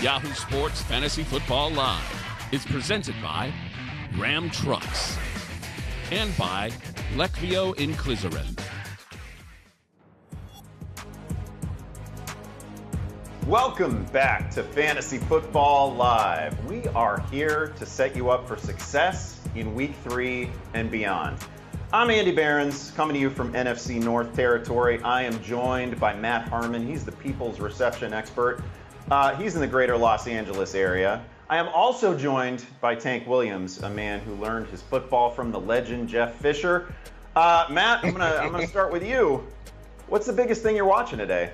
Yahoo Sports Fantasy Football Live is presented by Ram Trucks. And by Lecvio in Clizeren. Welcome back to Fantasy Football Live. We are here to set you up for success in Week 3 and beyond. I'm Andy Behrens, coming to you from NFC North Territory. I am joined by Matt Harmon. He's the People's Reception expert. He's in the greater Los Angeles area. I am also joined by Tank Williams, a man who learned his football from the legend Jeff Fisher. Matt, I'm gonna start with you. What's the biggest thing you're watching today?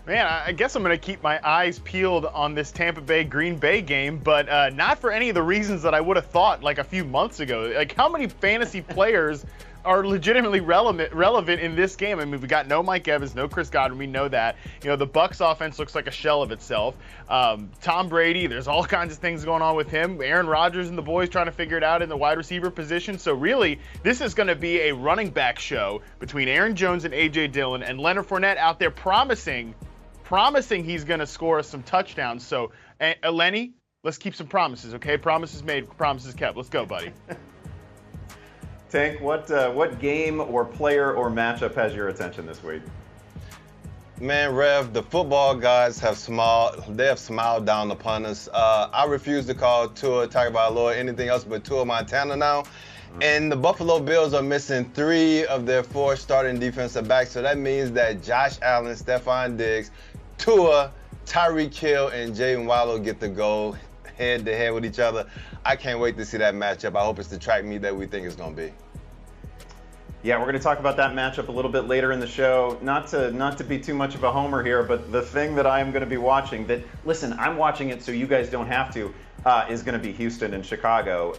Man, I guess I'm going to keep my eyes peeled on this Tampa Bay-Green Bay game, but not for any of the reasons that I would have thought like a few months ago. Like, how many fantasy players are legitimately relevant in this game? I mean, we got no Mike Evans, no Chris Godwin. We know that. You know, the Bucs offense looks like a shell of itself. Tom Brady, there's all kinds of things going on with him. Aaron Rodgers and the boys trying to figure it out in the wide receiver position. So really, this is going to be a running back show between Aaron Jones and A.J. Dillon, and Leonard Fournette out there promising he's going to score us some touchdowns. So, Lenny, let's keep some promises, okay? Promises made, promises kept. Let's go, buddy. Tank, what game or player or matchup has your attention this week? Man, Rev, the football gods have smiled down upon us. I refuse to call Tua Tagovailoa anything else but Tua Montana now. And the Buffalo Bills are missing 3 of their 4 starting defensive backs. So that means that Josh Allen, Stephon Diggs, Tua, Tyreek Hill, and Jayden Waddle get to go head-to-head with each other. I can't wait to see that matchup. I hope it's the track meet that we think it's going to be. Yeah, we're going to talk about that matchup a little bit later in the show. Not to be too much of a homer here, but the thing that I am going to be watching listen, I'm watching it so you guys don't have to, is going to be Houston and Chicago.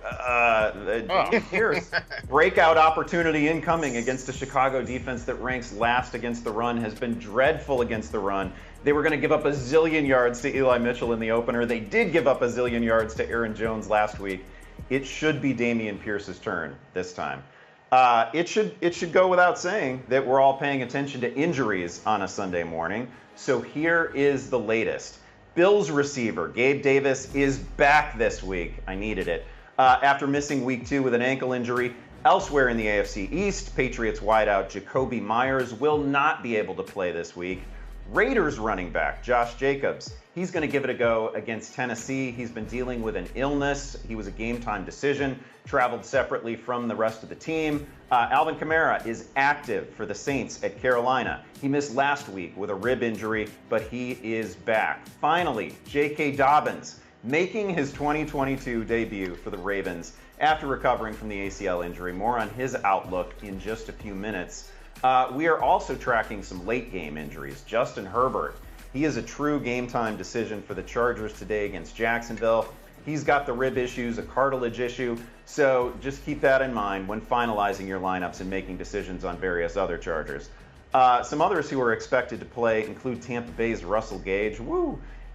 Here's breakout opportunity incoming against a Chicago defense that ranks last against the run, has been dreadful against the run. They were going to give up a zillion yards to Eli Mitchell in the opener. They did give up a zillion yards to Aaron Jones last week. It should be Dameon Pierce's turn this time. It should go without saying that we're all paying attention to injuries on a Sunday morning. So here is the latest. Bills receiver Gabe Davis is back this week. I needed it. After missing week 2 with an ankle injury. Elsewhere in the AFC East, Patriots wideout Jacoby Myers will not be able to play this week. Raiders running back Josh Jacobs, he's going to give it a go against Tennessee. He's been dealing with an illness. He was a game-time decision, traveled separately from the rest of the team. Alvin Kamara is active for the Saints at Carolina. He missed last week with a rib injury, but he is back. Finally, J.K. Dobbins making his 2022 debut for the Ravens after recovering from the ACL injury. More on his outlook in just a few minutes. We are also tracking some late game injuries. Justin Herbert, he is a true game time decision for the Chargers today against Jacksonville. He's got the rib issues, a cartilage issue, so just keep that in mind when finalizing your lineups and making decisions on various other Chargers. Some others who are expected to play include Tampa Bay's Russell Gage,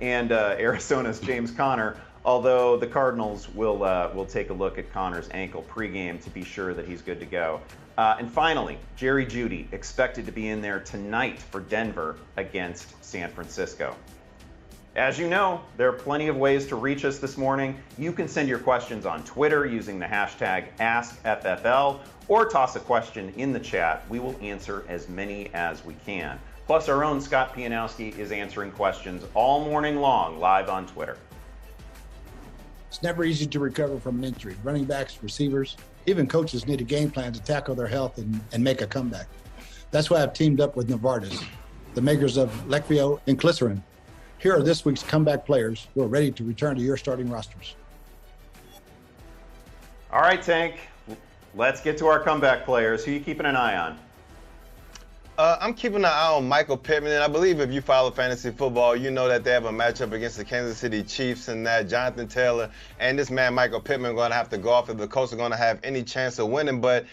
and Arizona's James Conner, although the Cardinals will take a look at Conner's ankle pregame to be sure that he's good to go. And finally, Jerry Jeudy expected to be in there tonight for Denver against San Francisco. As you know, there are plenty of ways to reach us this morning. You can send your questions on Twitter using the hashtag AskFFL or toss a question in the chat. We will answer as many as we can. Plus, our own Scott Pianowski is answering questions all morning long live on Twitter. It's never easy to recover from an injury. Running backs, receivers, even coaches need a game plan to tackle their health and make a comeback. That's why I've teamed up with Novartis, the makers of Lecvio and Clizeren. Here are this week's comeback players who are ready to return to your starting rosters. All right, Tank, let's get to our comeback players. Who are you keeping an eye on? I'm keeping an eye on Michael Pittman, and I believe if you follow fantasy football, you know that they have a matchup against the Kansas City Chiefs, and that Jonathan Taylor and this man Michael Pittman are going to have to go off if the Colts are going to have any chance of winning. But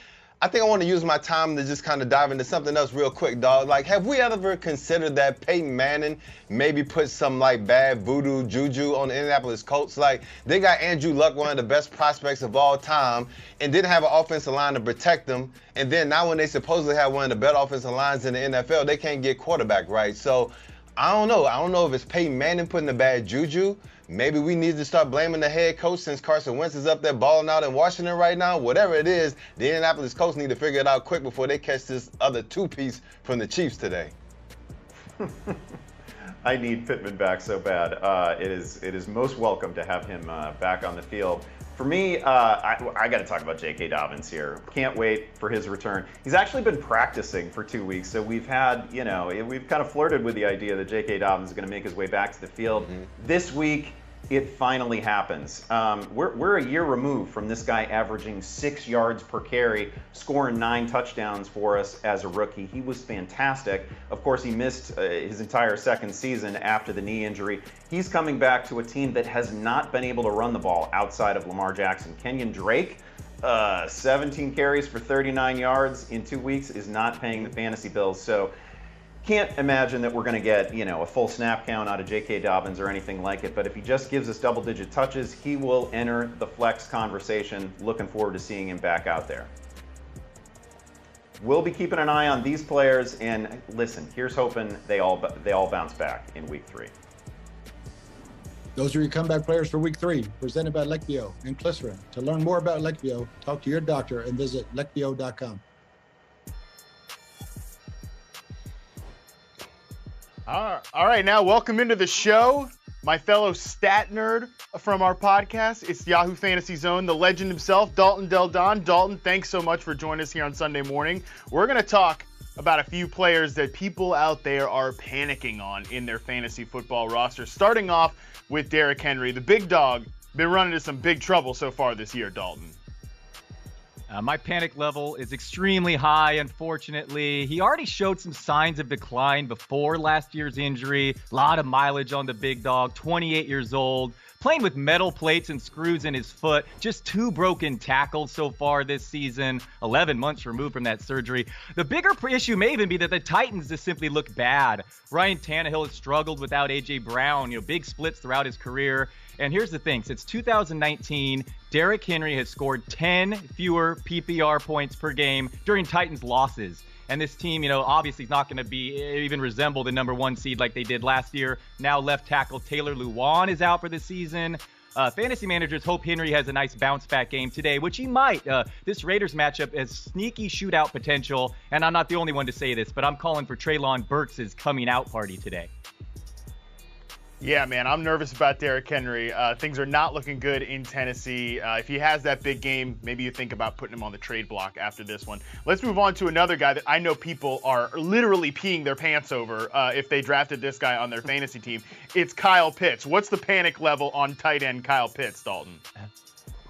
I think I want to use my time to just kind of dive into something else real quick, dog. Like, have we ever considered that Peyton Manning maybe put some, like, bad voodoo juju on the Indianapolis Colts? Like, they got Andrew Luck, one of the best prospects of all time, and didn't have an offensive line to protect them. And then now when they supposedly have one of the better offensive lines in the NFL, they can't get quarterback right. So I don't know. I don't know if it's Peyton Manning putting the bad juju. Maybe we need to start blaming the head coach since Carson Wentz is up there balling out in Washington right now. Whatever it is, the Indianapolis Colts need to figure it out quick before they catch this other two-piece from the Chiefs today. I need Pittman back so bad. It is most welcome to have him back on the field. For me, I got to talk about J.K. Dobbins here. Can't wait for his return. He's actually been practicing for 2 weeks, so we've had, we've kind of flirted with the idea that J.K. Dobbins is going to make his way back to the field. This week, it finally happens. We're a year removed from this guy averaging 6 yards per carry, scoring 9 touchdowns for us as a rookie. He was fantastic. Of course, he missed his entire second season after the knee injury. He's coming back to a team that has not been able to run the ball outside of Lamar Jackson. Kenyon Drake, 17 carries for 39 yards in 2 weeks is not paying the fantasy bills. So can't imagine that we're going to get, a full snap count out of J.K. Dobbins or anything like it. But if he just gives us double-digit touches, he will enter the flex conversation. Looking forward to seeing him back out there. We'll be keeping an eye on these players. And listen, here's hoping they all bounce back in Week 3. Those are your comeback players for Week 3, presented by Lecvio and Glycerin. To learn more about Lecvio, talk to your doctor and visit lecvio.com. All right, now welcome into the show, my fellow stat nerd from our podcast. It's Yahoo Fantasy Zone, the legend himself, Dalton Del Don. Dalton, thanks so much for joining us here on Sunday morning. We're going to talk about a few players that people out there are panicking on in their fantasy football roster, starting off with Derrick Henry. The big dog been running into some big trouble so far this year, Dalton. My panic level is extremely high, unfortunately. He already showed some signs of decline before last year's injury. A lot of mileage on the big dog, 28 years old, playing with metal plates and screws in his foot. Just 2 broken tackles so far this season, 11 months removed from that surgery. The bigger issue may even be that the Titans just simply look bad. Ryan Tannehill has struggled without A.J. Brown, big splits throughout his career. And here's the thing, since 2019, Derrick Henry has scored 10 fewer PPR points per game during Titans losses. And this team, obviously is not going to even resemble the number 1 seed like they did last year. Now left tackle Taylor Lewan is out for the season. Fantasy managers hope Henry has a nice bounce-back game today, which he might. This Raiders matchup has sneaky shootout potential, and I'm not the only one to say this, but I'm calling for Treylon Burks' coming-out party today. Yeah, man, I'm nervous about Derrick Henry. Things are not looking good in Tennessee. If he has that big game, maybe you think about putting him on the trade block after this one. Let's move on to another guy that I know people are literally peeing their pants over if they drafted this guy on their fantasy team. It's Kyle Pitts. What's the panic level on tight end Kyle Pitts, Dalton?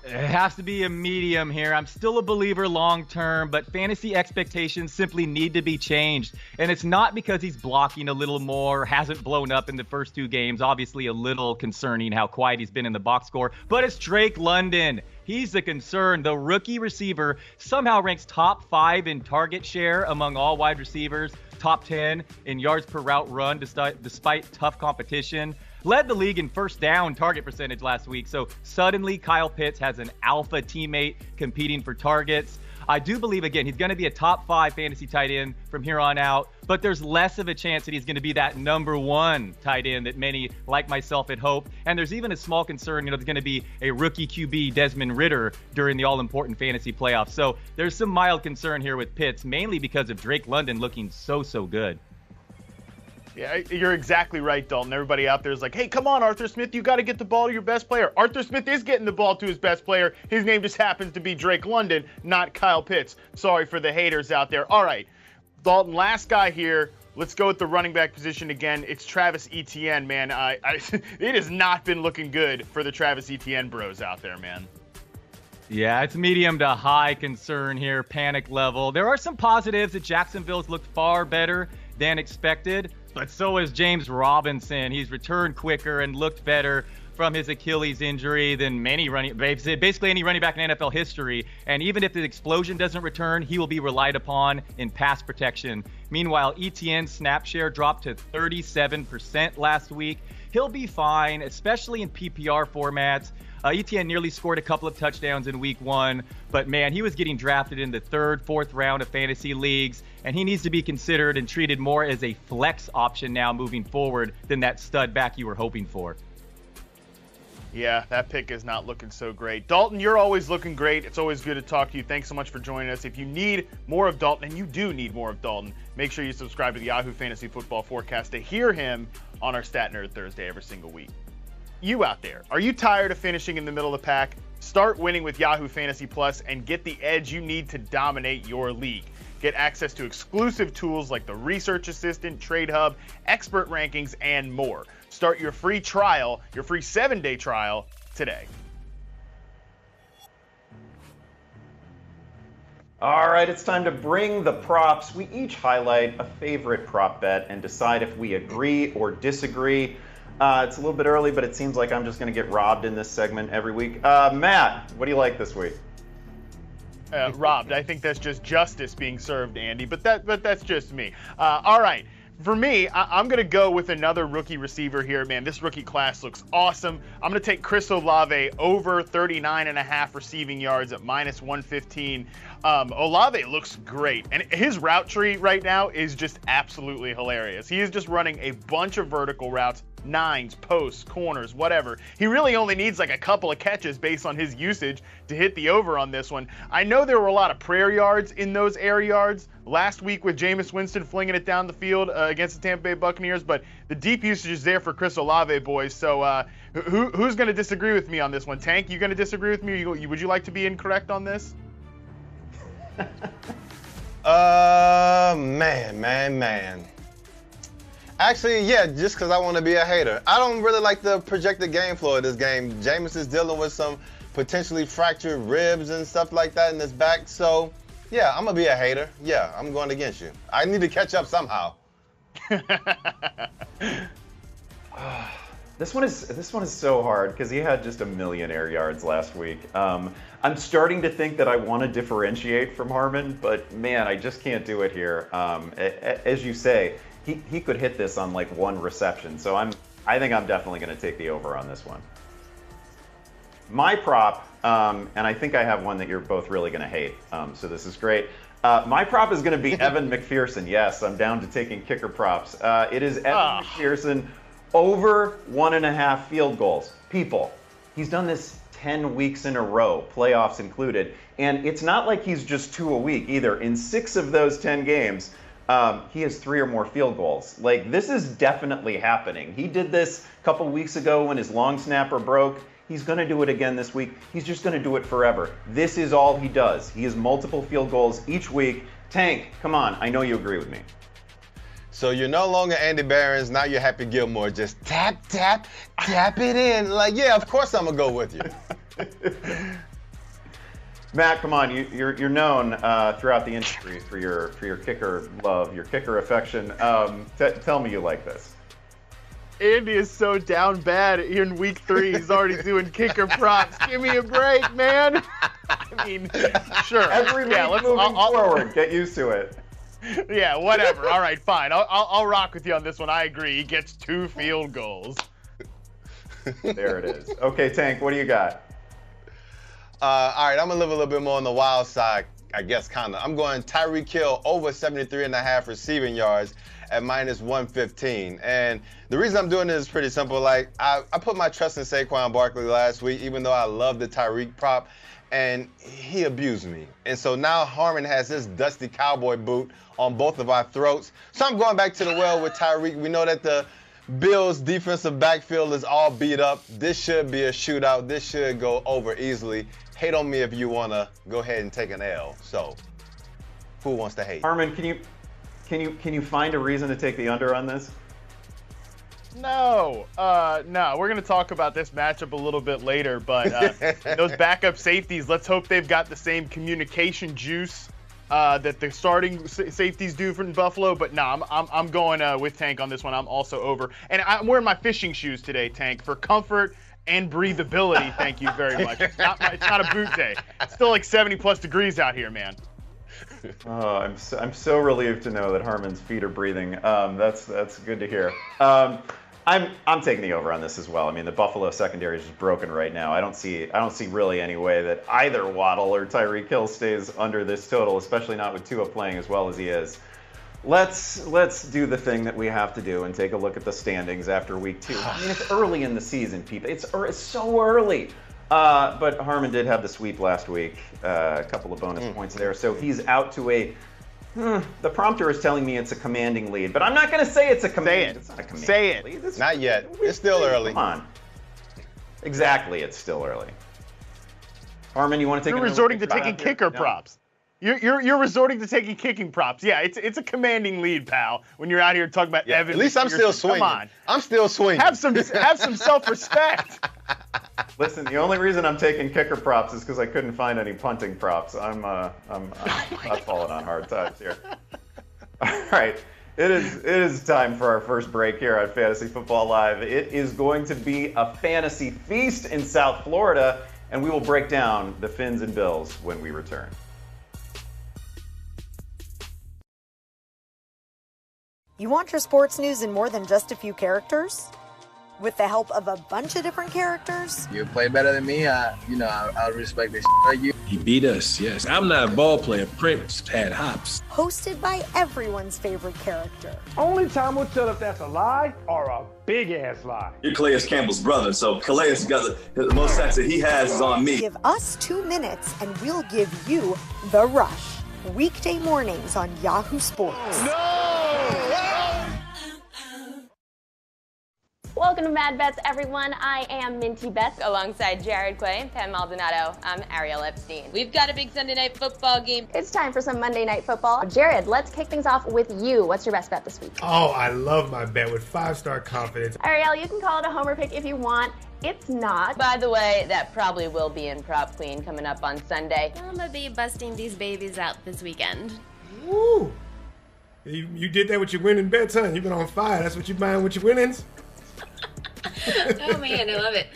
It has to be a medium here. I'm still a believer long term, but fantasy expectations simply need to be changed. And it's not because he's blocking a little more, hasn't blown up in the first 2 games. Obviously a little concerning how quiet he's been in the box score, but it's Drake London. He's the concern. The rookie receiver somehow ranks top 5 in target share among all wide receivers, top 10 in yards per route run despite tough competition. Led the league in first down target percentage last week. So suddenly Kyle Pitts has an alpha teammate competing for targets. I do believe, again, he's going to be a top 5 fantasy tight end from here on out, but there's less of a chance that he's going to be that number 1 tight end that many like myself had hoped. And there's even a small concern, there's going to be a rookie QB, Desmond Ridder, during the all-important fantasy playoffs. So there's some mild concern here with Pitts, mainly because of Drake London looking so good. Yeah, you're exactly right, Dalton. Everybody out there is like, hey, come on, Arthur Smith, you got to get the ball to your best player. Arthur Smith is getting the ball to his best player. His name just happens to be Drake London, not Kyle Pitts. Sorry for the haters out there. All right, Dalton, last guy here. Let's go with the running back position again. It's Travis Etienne, man. It has not been looking good for the Travis Etienne bros out there, man. Yeah, it's medium to high concern here, panic level. There are some positives that Jacksonville's looked far better than expected, but so has James Robinson. He's returned quicker and looked better. from his Achilles injury than basically any running back in NFL history. And even if the explosion doesn't return, he will be relied upon in pass protection. Meanwhile, ETN's snap share dropped to 37% last week. He'll be fine, especially in PPR formats. ETN nearly scored a couple of touchdowns in week 1, but man, he was getting drafted in the 3rd, 4th round of fantasy leagues, and he needs to be considered and treated more as a flex option now moving forward than that stud back you were hoping for. Yeah, that pick is not looking so great. Dalton, you're always looking great. It's always good to talk to you. Thanks so much for joining us. If you need more of Dalton, and you do need more of Dalton, make sure you subscribe to the Yahoo Fantasy Football Forecast to hear him on our Stat Nerd Thursday every single week. You out there, are you tired of finishing in the middle of the pack? Start winning with Yahoo Fantasy Plus and get the edge you need to dominate your league. Get access to exclusive tools like the Research Assistant, Trade Hub, Expert Rankings, and more. Start your free trial, your free 7-day trial today. All right, it's time to bring the props. We each highlight a favorite prop bet and decide if we agree or disagree. It's a little bit early, but it seems like I'm just going to get robbed in this segment every week. Matt, what do you like this week? Robbed. I think that's just justice being served, Andy, but that's just me. All right. For me, I'm going to go with another rookie receiver here, man. This rookie class looks awesome. I'm going to take Chris Olave over 39.5 receiving yards at -115. Olave looks great, and his route tree right now is just absolutely hilarious. He is just running a bunch of vertical routes, nines, posts, corners, whatever. He really only needs like a couple of catches based on his usage to hit the over on this one. I know there were a lot of prayer yards in those air yards last week with Jameis Winston flinging it down the field against the Tampa Bay Buccaneers, but the deep usage is there for Chris Olave, boys. So who's going to disagree with me on this one? Tank, you going to disagree with me? Would you like to be incorrect on this? Man. Actually, yeah, just because I want to be a hater. I don't really like the projected game flow of this game. Jameis is dealing with some potentially fractured ribs and stuff like that in his back. So, yeah, I'm going to be a hater. Yeah, I'm going against you. I need to catch up somehow. This one is so hard because he had just a million air yards last week. I'm starting to think that I want to differentiate from Harmon, but man, I just can't do it here. As you say, he could hit this on like one reception, so I think I'm definitely going to take the over on this one. My prop, and I think I have one that you're both really going to hate, so this is great. My prop is going to be Evan McPherson. Yes, I'm down to taking kicker props. It is Evan McPherson over 1.5 field goals. People, he's done this 10 weeks in a row, playoffs included, and it's not like he's just 2 a week either. In 6 of those 10 games, he has 3 or more field goals. Like, this is definitely happening. He did this a couple weeks ago when his long snapper broke. He's going to do it again this week. He's just going to do it forever. This is all he does. He has multiple field goals each week. Tank, come on. I know you agree with me. So you're no longer Andy Barons. Now you're Happy Gilmore. Just tap it in. Like, yeah, of course I'm going to go with you. Matt, come on. You're known throughout the industry for your kicker love, your kicker affection. Tell me you like this. Andy is so down bad in week 3. He's already doing kicker props. Give me a break, man. I mean, sure. Every week moving forward, get used to it. Yeah, whatever. All right, fine. I'll rock with you on this one. I agree. He gets 2 field goals. There it is. Okay, Tank, what do you got? All right, I'm going to live a little bit more on the wild side, I guess, kind of. I'm going Tyreek Hill over 73.5 receiving yards at -115. And the reason I'm doing this is pretty simple. Like, I put my trust in Saquon Barkley last week, even though I love the Tyreek prop, and he abused me. And so now Harmon has this dusty cowboy boot on both of our throats. So I'm going back to the well with Tyreek. We know that the Bills' defensive backfield is all beat up. This should be a shootout. This should go over easily. Hate on me if you want to go ahead and take an L. So who wants to hate? Harmon, can you find a reason to take the under on this? No. We're going to talk about this matchup a little bit later, but those backup safeties, let's hope they've got the same communication juice that the starting safeties do from Buffalo. But no, I'm going with Tank on this one. I'm also over. And I'm wearing my fishing shoes today, Tank, for comfort and breathability. Thank you very much. It's not a boot day. It's still like 70+ degrees out here, man. Oh, I'm so relieved to know that Harmon's feet are breathing. That's good to hear. I'm taking the over on this as well. I mean, the Buffalo secondary is just broken right now. I don't see really any way that either Waddle or Tyreek Hill stays under this total, especially not with Tua playing as well as he is. Let's do the thing that we have to do and take a look at the standings after week 2. I mean, it's early in the season, people. It's so early. But Harmon did have the sweep last week, a couple of bonus points there, so he's out to a. The prompter is telling me it's a commanding lead, but I'm not going to say it's a commanding. It's not a commanding lead. It's not yet. It's still early. Come on. Exactly, it's still early. Harmon, you want to take? You're resorting to taking kicker props. You're resorting to taking kicking props. Yeah, it's a commanding lead, pal. When you're out here talking about Evans. At least I'm still swinging. Come on. I'm still swinging. Have some self-respect. Listen, the only reason I'm taking kicker props is because I couldn't find any punting props. I'm not falling on hard times here. All right, it is time for our first break here on Fantasy Football Live. It is going to be a fantasy feast in South Florida, and we will break down the Fins and Bills when we return. You want your sports news in more than just a few characters? With the help of a bunch of different characters? You play better than me, I respect this like you. He beat us, yes. I'm not a ball player. Prince had hops. Hosted by everyone's favorite character. Only time will tell if that's a lie or a big-ass lie. You're Calais Campbell's brother, so Calais got the most sacks that he has is on me. Give us 2 minutes and we'll give you The Rush. Weekday mornings on Yahoo Sports. Welcome to Mad Bets, everyone. I am Minty Bets alongside Jared Quay, Pam Maldonado. I'm Ariel Epstein. We've got a big Sunday night football game. It's time for some Monday night football. Jared, let's kick things off with you. What's your best bet this week? Oh, I love my bet with 5-star confidence. Ariel, you can call it a homer pick if you want. It's not. By the way, that probably will be in Prop Queen coming up on Sunday. I'm gonna be busting these babies out this weekend. Woo! You did that with your winning bets, huh? You've been on fire. That's what you're buying with your winnings? Oh man, I love it.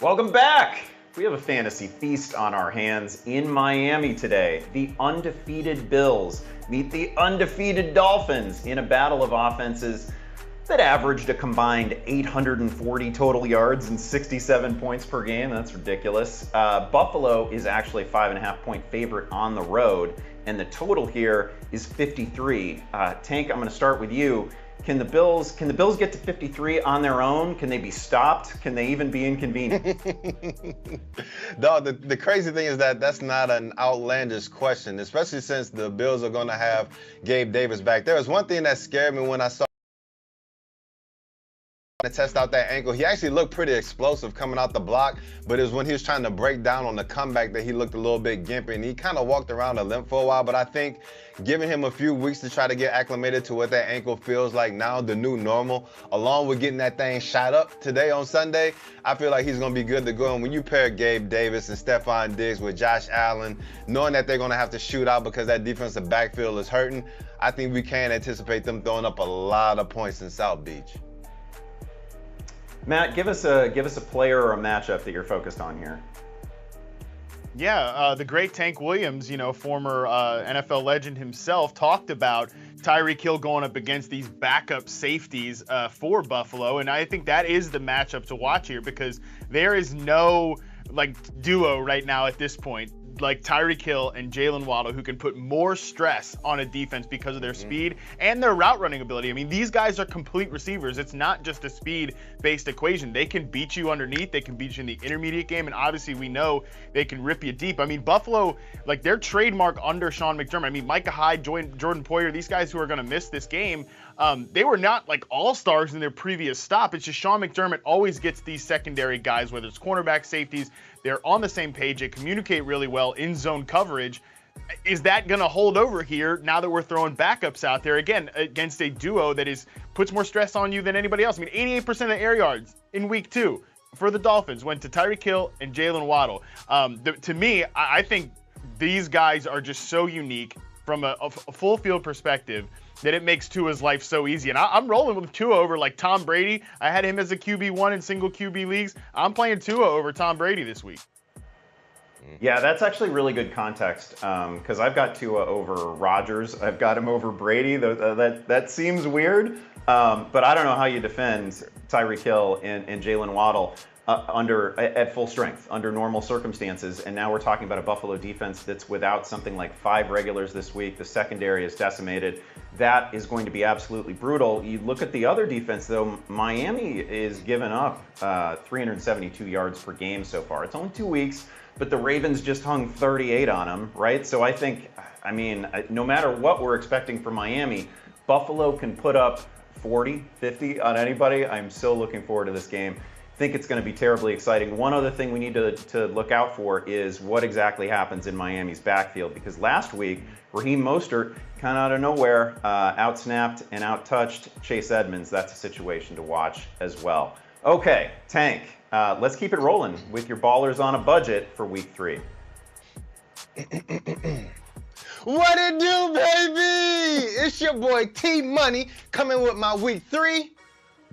Welcome back. We have a fantasy feast on our hands in Miami today. The undefeated Bills meet the undefeated Dolphins in a battle of offenses that averaged a combined 840 total yards and 67 points per game. That's ridiculous. Buffalo is actually a 5.5-point favorite on the road, and the total here is 53. Tank, I'm going to start with you. Can the Bills get to 53 on their own? Can they be stopped? Can they even be inconvenienced? Dog, the crazy thing is that that's not an outlandish question, especially since the Bills are going to have Gabe Davis back. There was one thing that scared me when I saw to test out that ankle. He actually looked pretty explosive coming out the block, but it was when he was trying to break down on the comeback that he looked a little bit gimpy, and he kind of walked around a limp for a while. But I think giving him a few weeks to try to get acclimated to what that ankle feels like now, the new normal, along with getting that thing shot up today on Sunday, I feel like he's going to be good to go. And when you pair Gabe Davis and Stephon Diggs with Josh Allen, knowing that they're going to have to shoot out because that defensive backfield is hurting, I think we can anticipate them throwing up a lot of points in South Beach. Matt, give us a player or a matchup that you're focused on here. Yeah, the great Tank Williams, former NFL legend himself, talked about Tyreek Hill going up against these backup safeties for Buffalo, and I think that is the matchup to watch here because there is no duo right now at this point like Tyreek Hill and Jalen Waddle who can put more stress on a defense because of their speed and their route running ability. I mean, these guys are complete receivers. It's not just a speed-based equation. They can beat you underneath. They can beat you in the intermediate game, and obviously we know they can rip you deep. I mean, Buffalo, their trademark under Sean McDermott, I mean, Micah Hyde, Jordan Poyer, these guys who are going to miss this game, they were not all-stars in their previous stop. It's just Sean McDermott always gets these secondary guys, whether it's cornerback, safeties. They're on the same page. They communicate really well in zone coverage. is that going to hold over here now that we're throwing backups out there again against a duo that puts more stress on you than anybody else? I mean, 88% of the air yards in week 2 for the Dolphins went to Tyreek Hill and Jalen Waddle. To me, I think these guys are just so unique from a full field perspective that it makes Tua's life so easy. And I'm rolling with Tua over like Tom Brady. I had him as a QB1 in single QB leagues. I'm playing Tua over Tom Brady this week. Yeah, that's actually really good context because I've got Tua over Rodgers. I've got him over Brady. That seems weird, but I don't know how you defend Tyreek Hill and Jalen Waddle at full strength under normal circumstances. And now we're talking about a Buffalo defense that's without something like 5 regulars this week. The secondary is decimated. That is going to be absolutely brutal. You look at the other defense, though. Miami is giving up 372 yards per game so far. It's only 2 weeks. But the Ravens just hung 38 on them, right? So I think, no matter what we're expecting from Miami, Buffalo can put up 40, 50 on anybody. I'm so looking forward to this game. I think it's going to be terribly exciting. One other thing we need to look out for is what exactly happens in Miami's backfield. Because last week, Raheem Mostert, kind of out of nowhere, outsnapped and outtouched Chase Edmonds. That's a situation to watch as well. Okay, Tank. Let's keep it rolling with your ballers on a budget for week 3. What it do, baby? It's your boy T Money coming with my week 3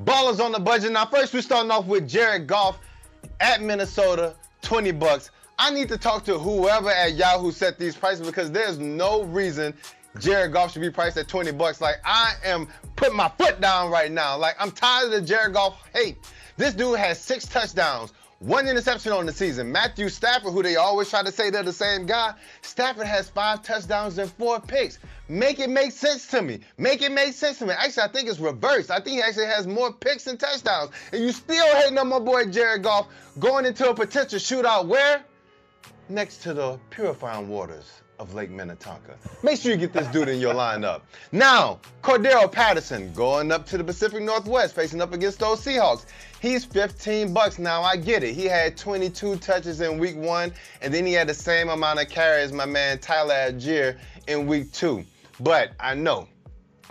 ballers on the budget. Now, first we're starting off with Jared Goff at Minnesota, $20. I need to talk to whoever at Yahoo set these prices because there's no reason Jared Goff should be priced at $20. Like, I am putting my foot down right now. Like, I'm tired of the Jared Goff hate. This dude has 6 touchdowns, 1 interception on the season. Matthew Stafford, who they always try to say they're the same guy, Stafford has 5 touchdowns and 4 picks. Make it make sense to me. Make it make sense to me. Actually, I think it's reversed. I think he actually has more picks and touchdowns. And you still hating on my boy Jared Goff going into a potential shootout where? Next to the purifying waters of Lake Minnetonka. Make sure you get this dude in your lineup. Now, Cordero Patterson going up to the Pacific Northwest, facing up against those Seahawks. He's $15. Now, I get it. He had 22 touches in week 1, and then he had the same amount of carries as my man Tyler Algier in week 2. But I know,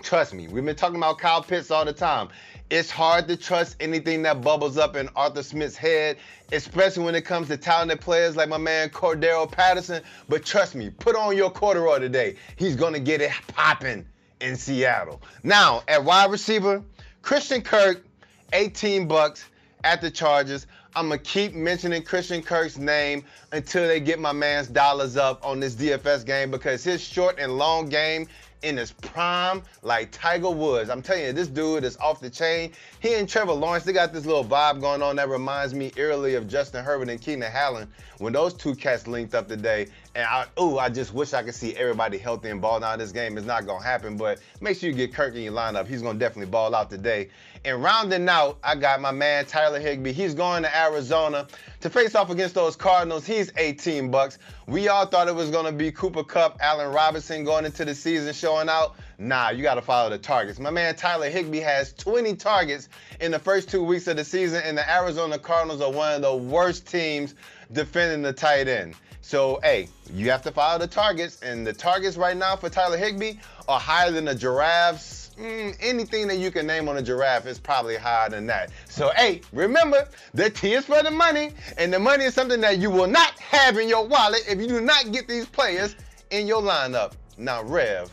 trust me, we've been talking about Kyle Pitts all the time. It's hard to trust anything that bubbles up in Arthur Smith's head, especially when it comes to talented players like my man Cordero Patterson. But trust me, put on your corduroy today. He's going to get it popping in Seattle. Now, at wide receiver, Christian Kirk, $18 at the Chargers. I'm going to keep mentioning Christian Kirk's name until they get my man's dollars up on this DFS game because his short and long game in his prime, like Tiger Woods. I'm telling you, this dude is off the chain. He and Trevor Lawrence, they got this little vibe going on that reminds me eerily of Justin Herbert and Keenan Allen when those two cats linked up today. And I just wish I could see everybody healthy and ball out. This game is not going to happen, but make sure you get Kirk in your lineup. He's going to definitely ball out today. And rounding out, I got my man Tyler Higbee. He's going to Arizona to face off against those Cardinals. He's $18. We all thought it was going to be Cooper Kupp, Allen Robinson going into the season showing out. Nah, you got to follow the targets. My man Tyler Higbee has 20 targets in the first 2 weeks of the season, and the Arizona Cardinals are one of the worst teams defending the tight end. So, hey, you have to follow the targets, and the targets right now for Tyler Higbee are higher than the Giraffes. Anything that you can name on a giraffe is probably higher than that. So, hey, remember, the T is for the money, and the money is something that you will not have in your wallet if you do not get these players in your lineup. Now, Rev,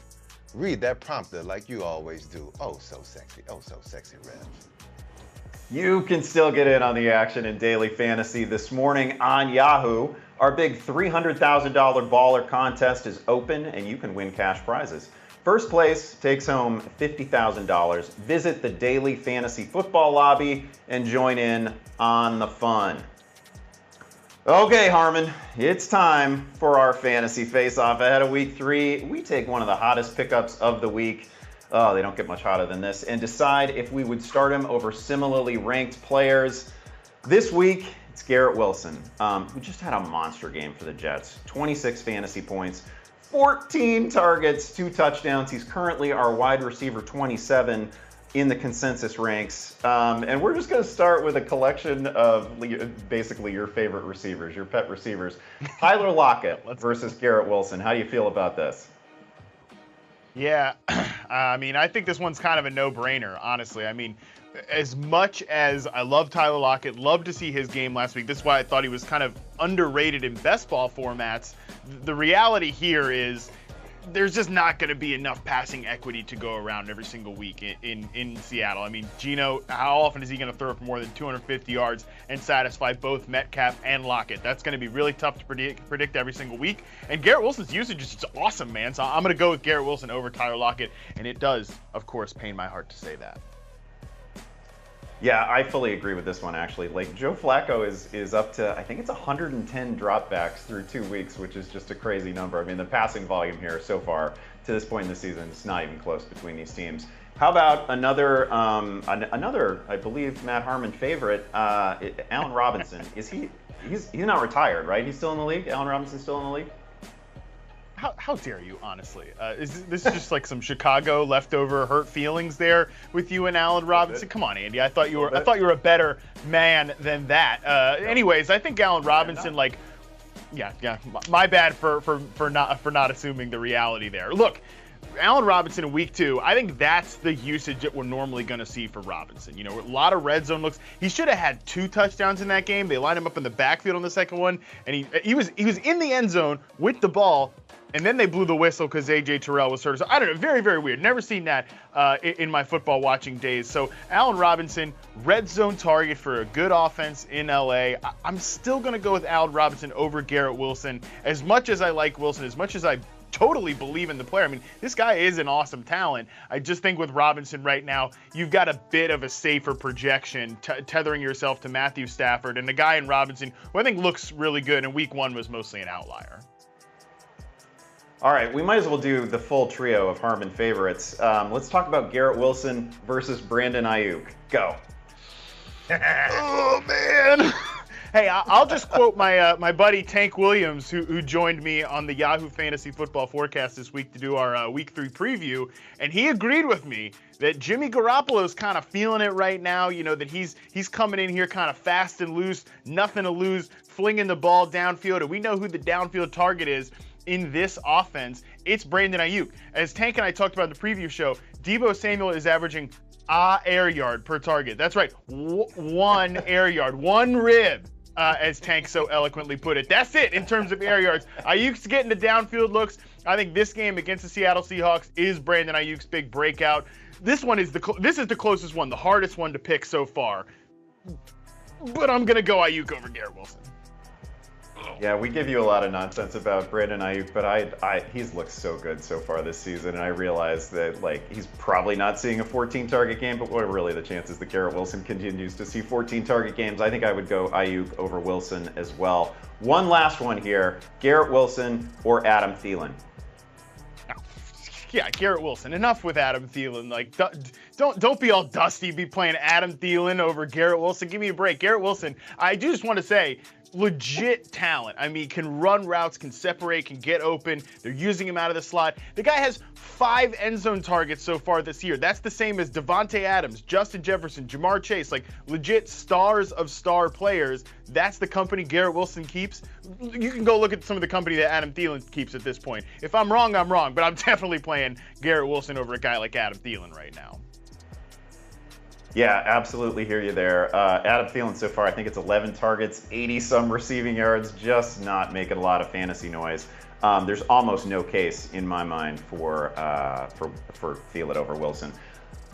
read that prompter like you always do. Oh, so sexy, Rev. You can still get in on the action in daily fantasy this morning on Yahoo. Our big $300,000 baller contest is open, and you can win cash prizes. First place takes home $50,000. Visit the Daily Fantasy Football Lobby and join in on the fun. Okay, Harmon, it's time for our fantasy face-off ahead of week 3. We take one of the hottest pickups of the week. Oh, they don't get much hotter than this. And decide if we would start him over similarly ranked players. This week, it's Garrett Wilson, who just had a monster game for the Jets. 26 fantasy points, 14 targets, 2 touchdowns. He's currently our wide receiver 27. in the consensus ranks. And we're just going to start with a collection of basically your favorite receivers, your pet receivers. Tyler Lockett versus Garrett Wilson. How do you feel about this? Yeah, I mean, I think this one's kind of a no-brainer, honestly. I mean, as much as I love Tyler Lockett, love to see his game last week. This is why I thought he was kind of underrated in best ball formats. The reality here is there's just not going to be enough passing equity to go around every single week in Seattle. I mean, Geno, how often is he going to throw for more than 250 yards and satisfy both Metcalf and Lockett? That's going to be really tough to predict every single week. And Garrett Wilson's usage is just awesome, man. So I'm going to go with Garrett Wilson over Tyler Lockett. And it does, of course, pain my heart to say that. Yeah, I fully agree with this one, actually. Like, Joe Flacco is up to, I think it's 110 dropbacks through 2 weeks, which is just a crazy number. I mean, the passing volume here so far to this point in the season is not even close between these teams. How about another, I believe, Matt Harmon favorite, Allen Robinson? He's not retired, right? He's still in the league? Allen Robinson's still in the league? How dare you, honestly? Is this just like some Chicago leftover hurt feelings there with you and Allen Robinson? Come on, Andy. I thought you were a better man than that. Anyways, I think Allen Robinson, my bad for not assuming the reality there. Look, Allen Robinson in week 2, I think that's the usage that we're normally going to see for Robinson. You know, a lot of red zone looks. He should have had 2 touchdowns in that game. They lined him up in the backfield on the second one, and he was in the end zone with the ball. And then they blew the whistle because A.J. Terrell was hurt. So I don't know, very, very weird. Never seen that in my football watching days. So Allen Robinson, red zone target for a good offense in L.A. I'm still going to go with Allen Robinson over Garrett Wilson. As much as I like Wilson, as much as I totally believe in the player. I mean, this guy is an awesome talent. I just think with Robinson right now, you've got a bit of a safer projection, tethering yourself to Matthew Stafford. And the guy in Robinson, who I think looks really good, and week 1 was mostly an outlier. All right, we might as well do the full trio of Harmon favorites. Let's talk about Garrett Wilson versus Brandon Ayuk. Go. Oh, man. Hey, I'll just quote my buddy Tank Williams, who joined me on the Yahoo Fantasy Football Forecast this week to do our Week 3 preview, and he agreed with me that Jimmy Garoppolo's kind of feeling it right now, you know, that he's coming in here kind of fast and loose, nothing to lose, flinging the ball downfield, and we know who the downfield target is in this offense. It's Brandon Ayuk. As Tank and I talked about in the preview show, Deebo Samuel is averaging a air yard per target. That's right, 1 air yard, 1 rib, as Tank so eloquently put it. That's it in terms of air yards. Ayuk's getting the downfield looks. I think this game against the Seattle Seahawks is Brandon Ayuk's big breakout. This is the closest one, the hardest one to pick so far. But I'm gonna go Ayuk over Garrett Wilson. Yeah, we give you a lot of nonsense about Brandon Ayuk, but he's looked so good so far this season, and I realize that he's probably not seeing a 14-target game, but what are really the chances that Garrett Wilson continues to see 14-target games? I think I would go Ayuk over Wilson as well. One last one here, Garrett Wilson or Adam Thielen? Yeah, Garrett Wilson. Enough with Adam Thielen. Like, don't be all dusty, be playing Adam Thielen over Garrett Wilson. Give me a break. Garrett Wilson, I do just want to say, legit talent. I mean, can run routes, can separate, can get open. They're using him out of the slot. The guy has 5 end zone targets so far this year. That's the same as Devontae Adams, Justin Jefferson, Jamar Chase, like legit stars of star players. That's the company Garrett Wilson keeps. You can go look at some of the company that Adam Thielen keeps at this point. If I'm wrong, I'm wrong, but I'm definitely playing Garrett Wilson over a guy like Adam Thielen right now. Yeah, absolutely hear you there. Adam Thielen so far, I think it's 11 targets, 80-some receiving yards, just not making a lot of fantasy noise. There's almost no case in my mind for Thielen over Wilson.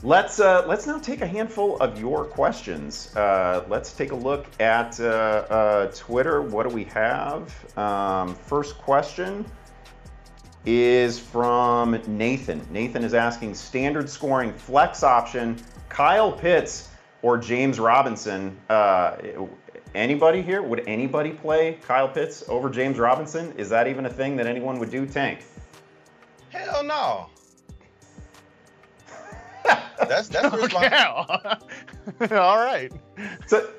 Let's now take a handful of your questions. Let's take a look at Twitter. What do we have? First question is from Nathan. Nathan is asking, standard scoring flex option, Kyle Pitts or James Robinson. Anybody here? Would anybody play Kyle Pitts over James Robinson? Is that even a thing that anyone would do, Tank? Hell no. That's okay. All right. So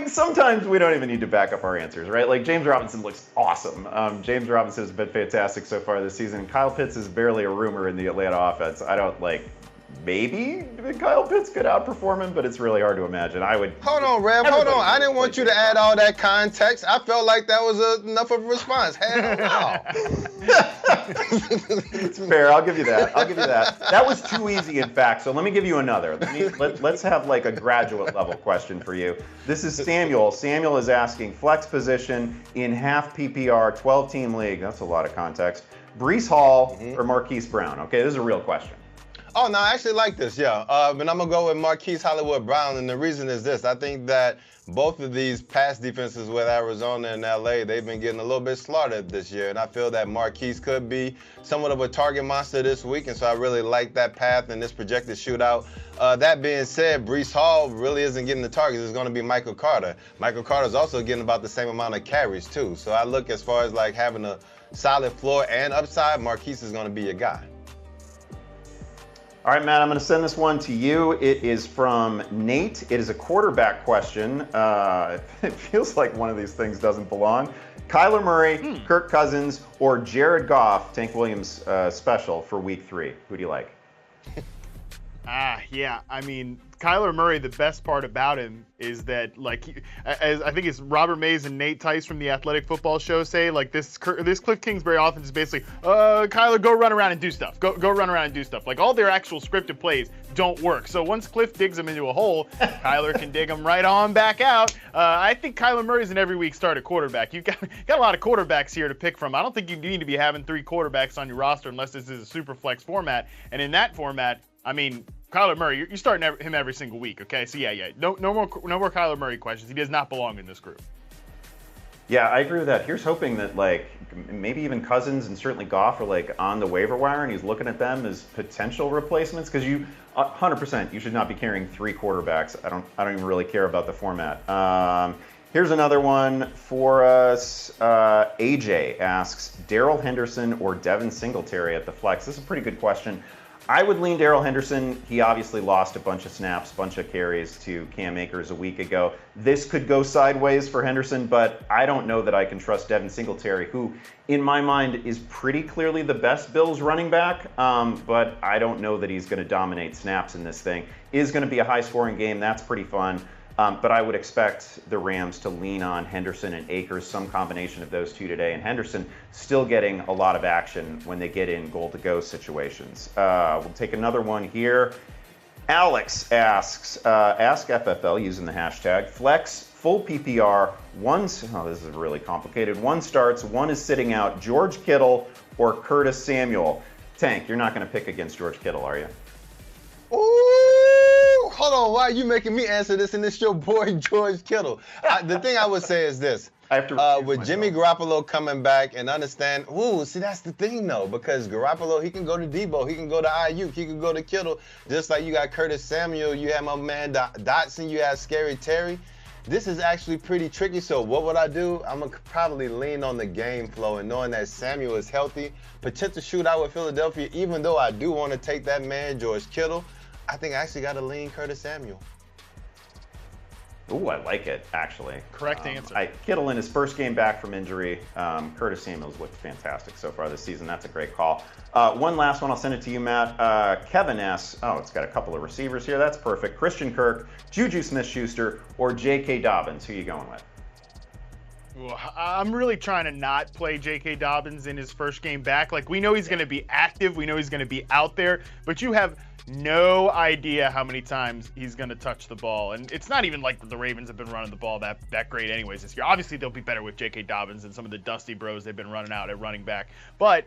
sometimes we don't even need to back up our answers, right? Like, James Robinson looks awesome. James Robinson has been fantastic so far this season. Kyle Pitts is barely a rumor in the Atlanta offense. maybe Kyle Pitts could outperform him, but it's really hard to imagine. Hold on, Rev. Hold on. I didn't want you to add all that context. I felt like that was enough of a response. Hell no. It's fair. I'll give you that. That was too easy, in fact. So let me give you another. Let's have like a graduate level question for you. This is Samuel. Samuel is asking flex position in half PPR, 12-team league. That's a lot of context. Breece Hall or Marquise Brown? Okay, this is a real question. Oh, no, I actually like this, yeah. But I'm going to go with Marquise Hollywood Brown, and the reason is this. I think that both of these pass defenses with Arizona and LA, they've been getting a little bit slaughtered this year, and I feel that Marquise could be somewhat of a target monster this week, and so I really like that path in this projected shootout. That being said, Breece Hall really isn't getting the targets. It's going to be Michael Carter. Michael Carter's also getting about the same amount of carries, too. So I look as far as like having a solid floor and upside, Marquise is going to be your guy. All right, Matt, I'm going to send this one to you. It is from Nate. It is a quarterback question. It feels like one of these things doesn't belong. Kyler Murray, Kirk Cousins, or Jared Goff, Tank Williams special for week 3. Who do you like? Yeah. I mean, Kyler Murray, the best part about him is that, like, as I think it's Robert Mays and Nate Tice from the Athletic Football Show say, like, this Cliff Kingsbury offense is basically, Kyler, go run around and do stuff. Go run around and do stuff. Like, all their actual scripted plays don't work. So once Cliff digs him into a hole, Kyler can dig him right on back out. I think Kyler Murray's an every week start at quarterback. You've got a lot of quarterbacks here to pick from. I don't think you need to be having 3 quarterbacks on your roster unless this is a super flex format. And in that format, I mean, Kyler Murray, you're starting him every single week, okay? So yeah. No more Kyler Murray questions. He does not belong in this group. Yeah, I agree with that. Here's hoping that, like, maybe even Cousins and certainly Goff are, like, on the waiver wire, and he's looking at them as potential replacements, because you 100% you should not be carrying 3 quarterbacks. I don't even really care about the format. Here's another one for us. AJ asks, Darrell Henderson or Devin Singletary at the flex? This is a pretty good question. I would lean Darrell Henderson. He obviously lost a bunch of snaps, bunch of carries to Cam Akers a week ago. This could go sideways for Henderson, but I don't know that I can trust Devin Singletary, who, in my mind, is pretty clearly the best Bills running back, but I don't know that he's going to dominate snaps in this thing. Is going to be a high-scoring game. That's pretty fun. But I would expect the Rams to lean on Henderson and Akers, some combination of those two today. And Henderson still getting a lot of action when they get in goal-to-go situations. We'll take another one here. Alex asks, ask FFL using the hashtag, flex, full PPR, this is really complicated. 1 starts, 1 is sitting out, George Kittle or Curtis Samuel. Tank, you're not going to pick against George Kittle, are you? Ooh, hold on. Why are you making me answer this? And it's your boy, George Kittle. The thing I would say is this. I have to with Jimmy Garoppolo coming back and understand, see, that's the thing, though, because Garoppolo, he can go to Debo, he can go to Ayuk, he can go to Kittle, just like you got Curtis Samuel, you have my man Dotson, you have Scary Terry. This is actually pretty tricky, so what would I do? I'm going to probably lean on the game flow and knowing that Samuel is healthy, potential shootout with Philadelphia, even though I do want to take that man, George Kittle, I think I actually got to lean Curtis Samuel. Ooh, I like it, actually. Correct answer. Kittle in his first game back from injury. Curtis Samuel's looked fantastic so far this season. That's a great call. One last one. I'll send it to you, Matt. Kevin asks, it's got a couple of receivers here. That's perfect. Christian Kirk, Juju Smith-Schuster, or J.K. Dobbins. Who are you going with? I'm really trying to not play J.K. Dobbins in his first game back. Like, we know he's going to be active. We know he's going to be out there. But you have no idea how many times he's going to touch the ball. And it's not even like the Ravens have been running the ball that great anyways this year. Obviously, they'll be better with J.K. Dobbins than some of the dusty bros they've been running out at running back. But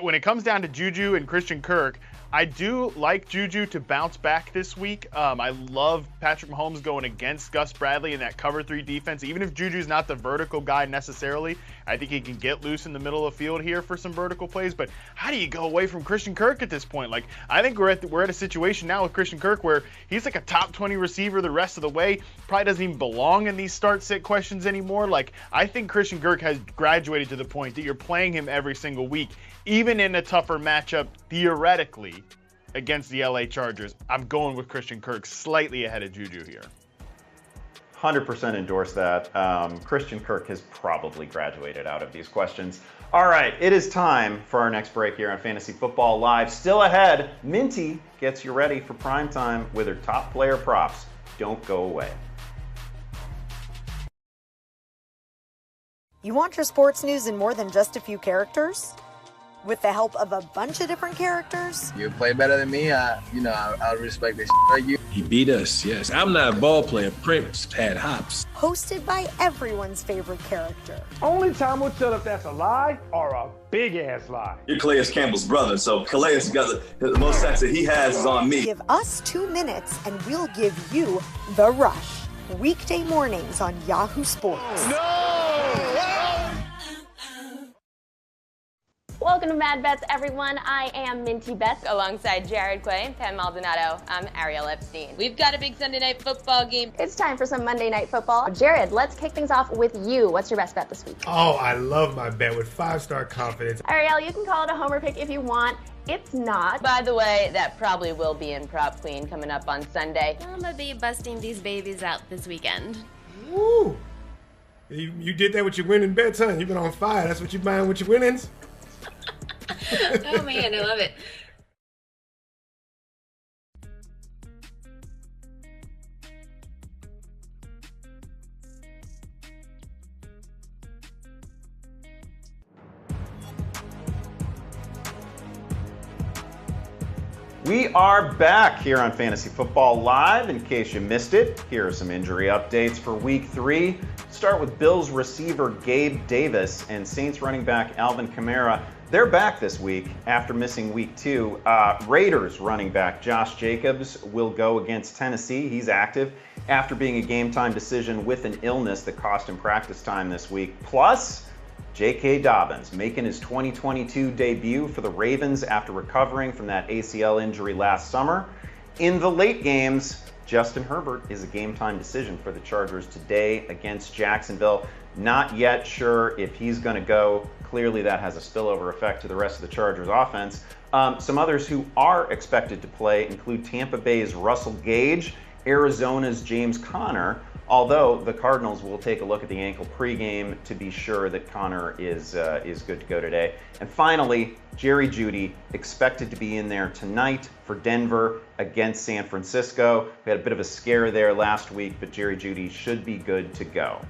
when it comes down to Juju and Christian Kirk, I do like Juju to bounce back this week. I love Patrick Mahomes going against Gus Bradley in that cover 3 defense. Even if Juju's not the vertical guy necessarily, I think he can get loose in the middle of the field here for some vertical plays. But how do you go away from Christian Kirk at this point? Like, I think we're at a situation now with Christian Kirk where he's like a top 20 receiver the rest of the way. Probably doesn't even belong in these start-sit questions anymore. Like, I think Christian Kirk has graduated to the point that you're playing him every single week, even in a tougher matchup, theoretically, against the LA Chargers. I'm going with Christian Kirk slightly ahead of Juju here. 100% endorse that. Christian Kirk has probably graduated out of these questions. All right, it is time for our next break here on Fantasy Football Live. Still ahead, Minty gets you ready for prime time with her top player props. Don't go away. You want your sports news in more than just a few characters? With the help of a bunch of different characters? You play better than me, I'll respect the shit out of you. He beat us, yes. I'm not a ball player. Prince had hops. Hosted by everyone's favorite character. Only time will tell if that's a lie or a big-ass lie. You're Calais Campbell's brother, so Calais got the most sacks that he has is on me. Give us 2 minutes and we'll give you The Rush. Weekday mornings on Yahoo Sports. Welcome to Mad Bets, everyone. I am Minty Bets alongside Jared Quay, Pam Maldonado. I'm Ariel Epstein. We've got a big Sunday night football game. It's time for some Monday Night Football. Jared, let's kick things off with you. What's your best bet this week? Oh, I love my bet with 5-star confidence. Ariel, you can call it a homer pick if you want. It's not. By the way, that probably will be in Prop Queen coming up on Sunday. I'm gonna be busting these babies out this weekend. Woo! You did that with your winning bets, huh? You've been on fire. That's what you buying with your winnings? Oh man, I love it. We are back here on Fantasy Football Live. In case you missed it, here are some injury updates for Week 3. Start with Bills receiver Gabe Davis and Saints running back Alvin Kamara. They're back this week after missing Week 2. Raiders running back Josh Jacobs will go against Tennessee. He's active after being a game-time decision with an illness that cost him practice time this week. Plus, J.K. Dobbins making his 2022 debut for the Ravens after recovering from that ACL injury last summer. In the late games, Justin Herbert is a game-time decision for the Chargers today against Jacksonville. Not yet sure if he's going to go. Clearly that has a spillover effect to the rest of the Chargers offense. Some others who are expected to play include Tampa Bay's Russell Gage, Arizona's James Conner, although the Cardinals will take a look at the ankle pregame to be sure that Conner is good to go today. And finally, Jerry Jeudy expected to be in there tonight for Denver against San Francisco. We had a bit of a scare there last week, but Jerry Jeudy should be good to go.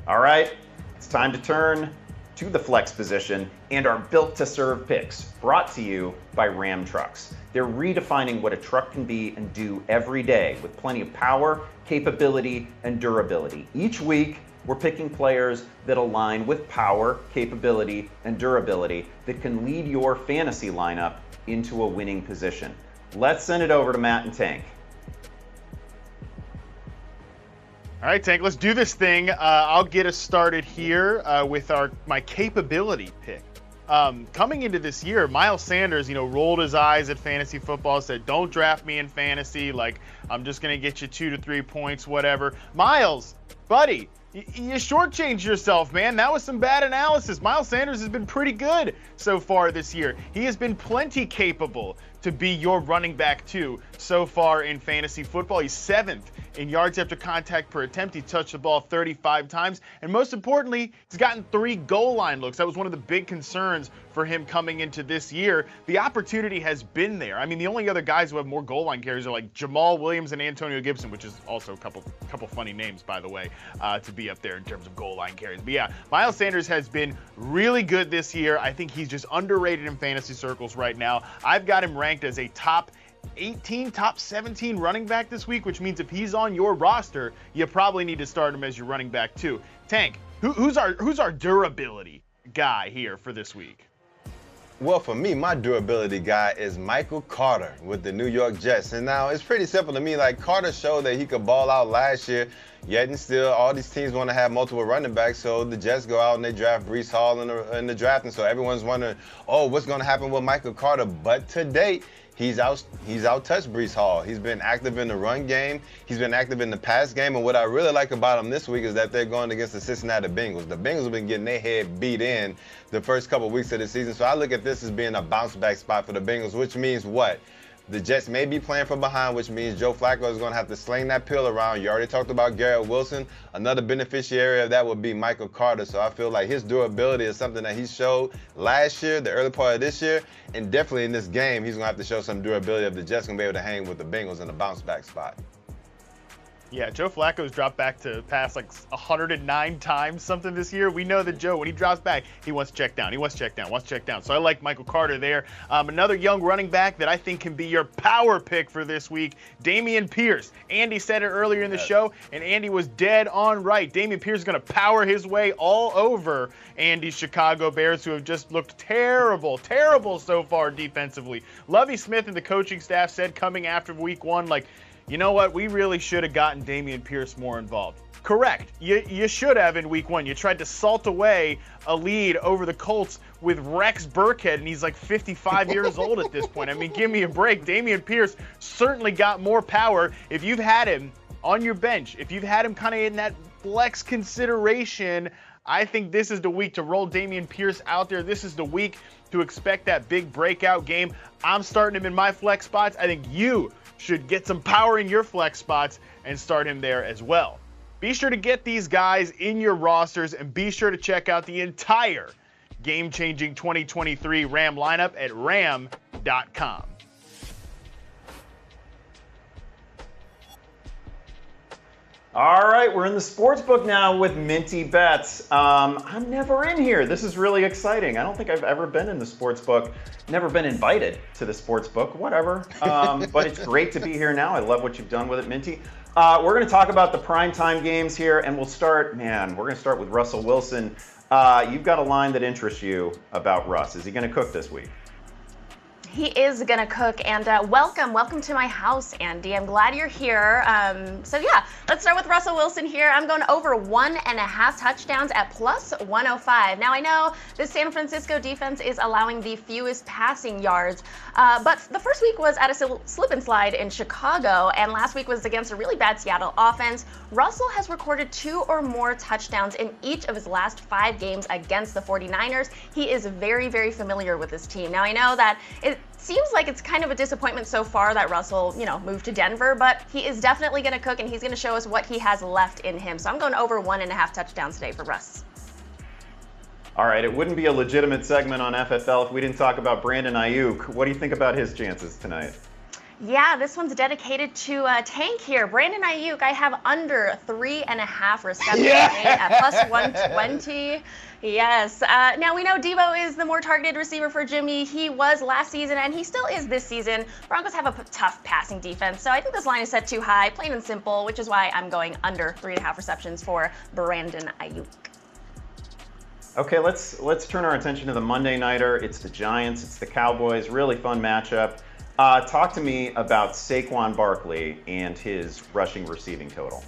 All right, it's time to turn to the flex position and our Built to Serve picks, brought to you by Ram Trucks. They're redefining what a truck can be and do every day with plenty of power, capability, and durability. Each week, we're picking players that align with power, capability, and durability that can lead your fantasy lineup into a winning position. Let's send it over to Matt and Tank. All right, Tank, let's do this thing. I'll get us started here with my capability pick. Coming into this year, Miles Sanders, rolled his eyes at fantasy football, said, don't draft me in fantasy. Like, I'm just going to get you 2 to 3 points, whatever. Miles, buddy, you shortchanged yourself, man. That was some bad analysis. Miles Sanders has been pretty good so far this year. He has been plenty capable to be your running back, too, so far in fantasy football. He's 7th in yards after contact per attempt. He touched the ball 35 times. And most importantly, he's gotten 3 goal line looks. That was one of the big concerns for him coming into this year. The opportunity has been there. I mean, the only other guys who have more goal line carries are like Jamal Williams and Antonio Gibson, which is also a couple funny names, by the way, to be up there in terms of goal line carries. But yeah, Miles Sanders has been really good this year. I think he's just underrated in fantasy circles right now. I've got him ranked as a top 18, top 17 running back this week, which means if he's on your roster, you probably need to start him as your running back too. Tank, who's our durability guy here for this week? Well, for me, my durability guy is Michael Carter with the New York Jets. And now it's pretty simple to me. Like, Carter showed that he could ball out last year, yet and still all these teams want to have multiple running backs. So the Jets go out and they draft Breece Hall in the draft. And so everyone's wondering, oh, what's going to happen with Michael Carter? But to date, he's out-touched Breece Hall. He's been active in the run game. He's been active in the pass game. And what I really like about him this week is that they're going against the Cincinnati Bengals. The Bengals have been getting their head beat in the first couple of weeks of the season. So I look at this as being a bounce-back spot for the Bengals, which means what? The Jets may be playing from behind, which means Joe Flacco is going to have to sling that pill around. You already talked about Garrett Wilson. Another beneficiary of that would be Michael Carter. So I feel like his durability is something that he showed last year, the early part of this year, and definitely in this game, he's going to have to show some durability if the Jets going to be able to hang with the Bengals in a bounce-back spot. Yeah, Joe Flacco's dropped back to pass like 109 times something this year. We know that Joe, when he drops back, he wants to check down. He wants to check down, wants to check down. So I like Michael Carter there. Another young running back that I think can be your power pick for this week, Dameon Pierce. Andy said it earlier in the show, and Andy was dead on right. Dameon Pierce is going to power his way all over Andy's Chicago Bears, who have just looked terrible so far defensively. Lovie Smith and the coaching staff said coming after week 1, like, you know what? We really should have gotten Dameon Pierce more involved. Correct. You should have in week 1. You tried to salt away a lead over the Colts with Rex Burkhead, and he's like 55 years old at this point. I mean, give me a break. Dameon Pierce certainly got more power. If you've had him on your bench, if you've had him kind of in that flex consideration, I think this is the week to roll Dameon Pierce out there. This is the week to expect that big breakout game. I'm starting him in my flex spots. I think you should get some power in your flex spots and start him there as well. Be sure to get these guys in your rosters, and be sure to check out the entire game-changing 2023 Ram lineup at ram.com. All right, we're in the Sportsbook now with Minty Bets. I'm never in here. This is really exciting. I don't think I've ever been in the Sportsbook. Never been invited to the Sportsbook, whatever. But it's great to be here now. I love what you've done with it, Minty. We're going to talk about the primetime games here, and we're going to start with Russell Wilson. You've got a line that interests you about Russ. Is he going to cook this week? He is gonna cook, and welcome to my house, Andy. I'm glad you're here. So yeah, let's start with Russell Wilson here. I'm going over 1.5 touchdowns at plus 105. Now I know the San Francisco defense is allowing the fewest passing yards, but the first week was at a slip and slide in Chicago, and last week was against a really bad Seattle offense. Russell has recorded 2 or more touchdowns in each of his last 5 games against the 49ers. He is very, very familiar with this team. Now I know that it seems like it's kind of a disappointment so far that Russell, moved to Denver, but he is definitely going to cook, and he's going to show us what he has left in him. So I'm going over 1.5 touchdowns today for Russ. All right, it wouldn't be a legitimate segment on FFL if we didn't talk about Brandon Ayuk. What do you think about his chances tonight? Yeah, this one's dedicated to Tank here. Brandon Ayuk, I have under 3.5 receptions at plus 120. Yes. Now we know Deebo is the more targeted receiver for Jimmy. He was last season, and he still is this season. Broncos have a tough passing defense, so I think this line is set too high, plain and simple, which is why I'm going under 3.5 receptions for Brandon Ayuk. Okay, let's turn our attention to the Monday Nighter. It's the Giants, it's the Cowboys. Really fun matchup. Talk to me about Saquon Barkley and his rushing receiving total.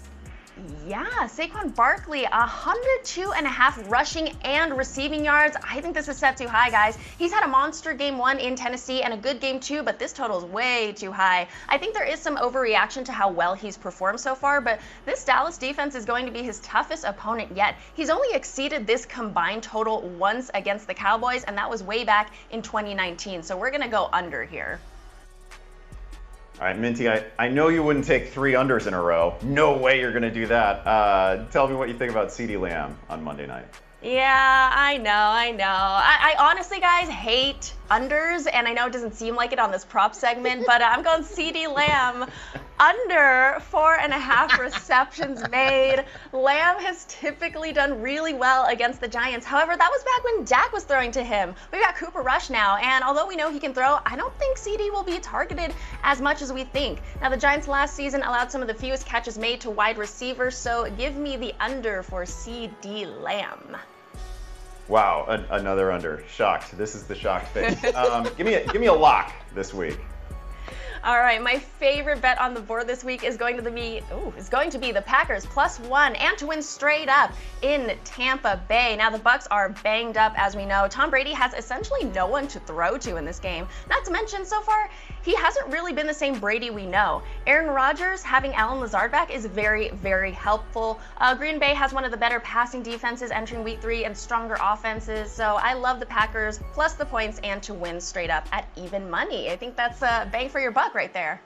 Yeah, Saquon Barkley, 102.5 rushing and receiving yards. I think this is set too high, guys. He's had a monster game 1 in Tennessee and a good game 2, but this total is way too high. I think there is some overreaction to how well he's performed so far, but this Dallas defense is going to be his toughest opponent yet. He's only exceeded this combined total once against the Cowboys, and that was way back in 2019. So we're going to go under here. All right, Minty, I know you wouldn't take 3 unders in a row. No way you're going to do that. Tell me what you think about CeeDee Lamb on Monday night. Yeah, I know. I honestly, guys, hate unders, and I know it doesn't seem like it on this prop segment, but I'm going CeeDee Lamb under 4.5 receptions made. Lamb has typically done really well against the Giants. However, that was back when Dak was throwing to him. We've got Cooper Rush now, and although we know he can throw, I don't think CeeDee will be targeted as much as we think. Now, the Giants last season allowed some of the fewest catches made to wide receivers, so give me the under for CeeDee Lamb. Wow, another under. Shocked. This is the shocked face. Give me a lock this week. All right, my favorite bet on the board this week is going to be the Packers +1 and to win straight up in Tampa Bay. Now the Bucs are banged up, as we know. Tom Brady has essentially no one to throw to in this game. Not to mention, so far, he hasn't really been the same Brady we know. Aaron Rodgers having Allen Lazard back is very, very helpful. Green Bay has one of the better passing defenses entering week 3 and stronger offenses. So I love the Packers plus the points and to win straight up at even money. I think that's a bang for your buck luck right there.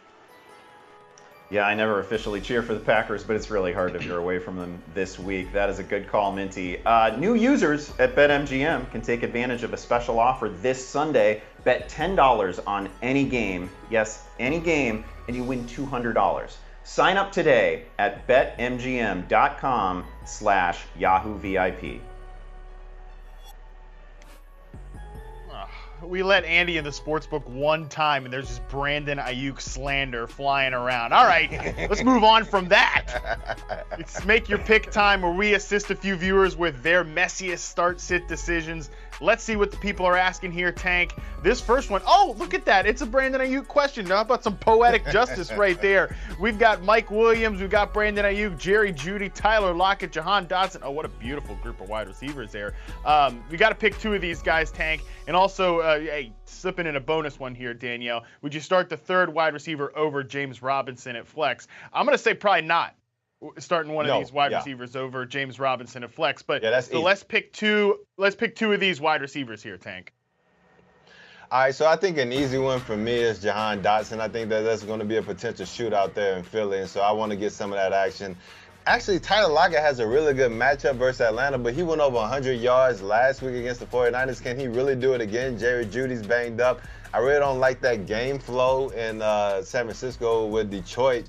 Yeah, I never officially cheer for the Packers, but it's really hard if you're away from them this week. That is a good call, Minty. New users at BetMGM can take advantage of a special offer this Sunday. Bet $10 on any game, yes, any game, and you win $200. Sign up today at betmgm.com/YahooVIP. We let Andy in the sportsbook one time, and there's just Brandon Ayuk slander flying around. All right, let's move on from that. It's make your pick time, where we assist a few viewers with their messiest start-sit decisions. Let's see what the people are asking here, Tank. This first one, oh, look at that. It's a Brandon Ayuk question. How about some poetic justice right there? We've got Mike Williams. We've got Brandon Ayuk, Jerry Jeudy, Tyler Lockett, Jahan Dotson. Oh, what a beautiful group of wide receivers there. We got to pick two of these guys, Tank. And also, hey, slipping in a bonus one here, Danielle. Would you start the third wide receiver over James Robinson at flex? I'm going to say probably not. Starting one of these wide receivers over James Robinson at flex, but so let's pick two. Let's pick two of these wide receivers here, Tank. All right, so I think an easy one for me is Jahan Dotson. I think that that's going to be a potential shootout there in Philly, and so I want to get some of that action. Actually, Tyler Lockett has a really good matchup versus Atlanta, but he went over 100 yards last week against the 49ers. Can he really do it again? Jerry Jeudy's banged up. I really don't like that game flow in San Francisco with Detroit.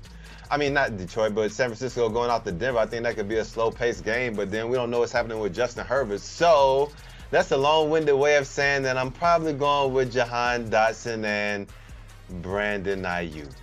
I mean, not Detroit, but San Francisco going out to Denver. I think that could be a slow-paced game, but then we don't know what's happening with Justin Herbert. So that's a long-winded way of saying that I'm probably going with Jahan Dotson and Brandon Ayuk.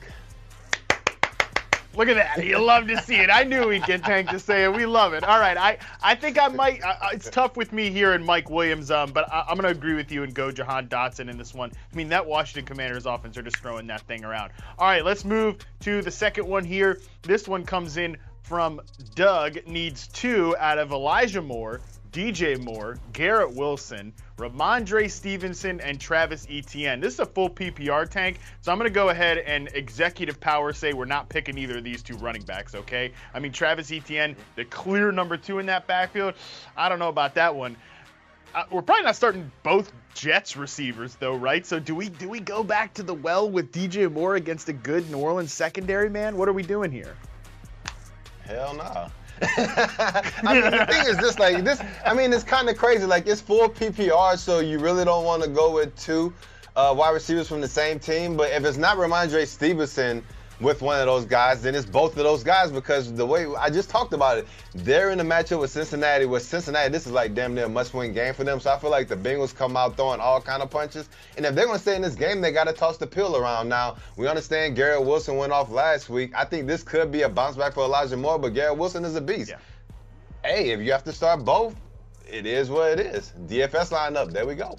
Look at that. You love to see it. I knew we'd get Tank to say it. We love it. All right. I think I might. It's tough with me here and Mike Williams, but I'm going to agree with you and go Jahan Dotson in this one. I mean, that Washington Commanders offense are just throwing that thing around. All right, let's move to the second one here. This one comes in from Doug. Needs two out of Elijah Moore, DJ Moore, Garrett Wilson, Ramondre Stevenson, and Travis Etienne. This is a full PPR, Tank, so I'm going to go ahead and executive power say we're not picking either of these two running backs, okay? I mean, Travis Etienne, the clear number 2 in that backfield. I don't know about that one. We're probably not starting both Jets receivers, though, right? So do we go back to the well with DJ Moore against a good New Orleans secondary, man? What are we doing here? Hell no. I mean, the thing is just like this. I mean, it's kind of crazy. Like, it's full PPR, so you really don't want to go with two wide receivers from the same team. But if it's not Ramondre Stevenson with one of those guys, then it's both of those guys, because the way I just talked about it, they're in the matchup with Cincinnati. With Cincinnati, this is like damn near a must-win game for them. So I feel like the Bengals come out throwing all kind of punches. And if they're going to stay in this game, they got to toss the pill around. Now, we understand Garrett Wilson went off last week. I think this could be a bounce back for Elijah Moore, but Garrett Wilson is a beast. Yeah. Hey, if you have to start both, it is what it is. DFS lineup, there we go.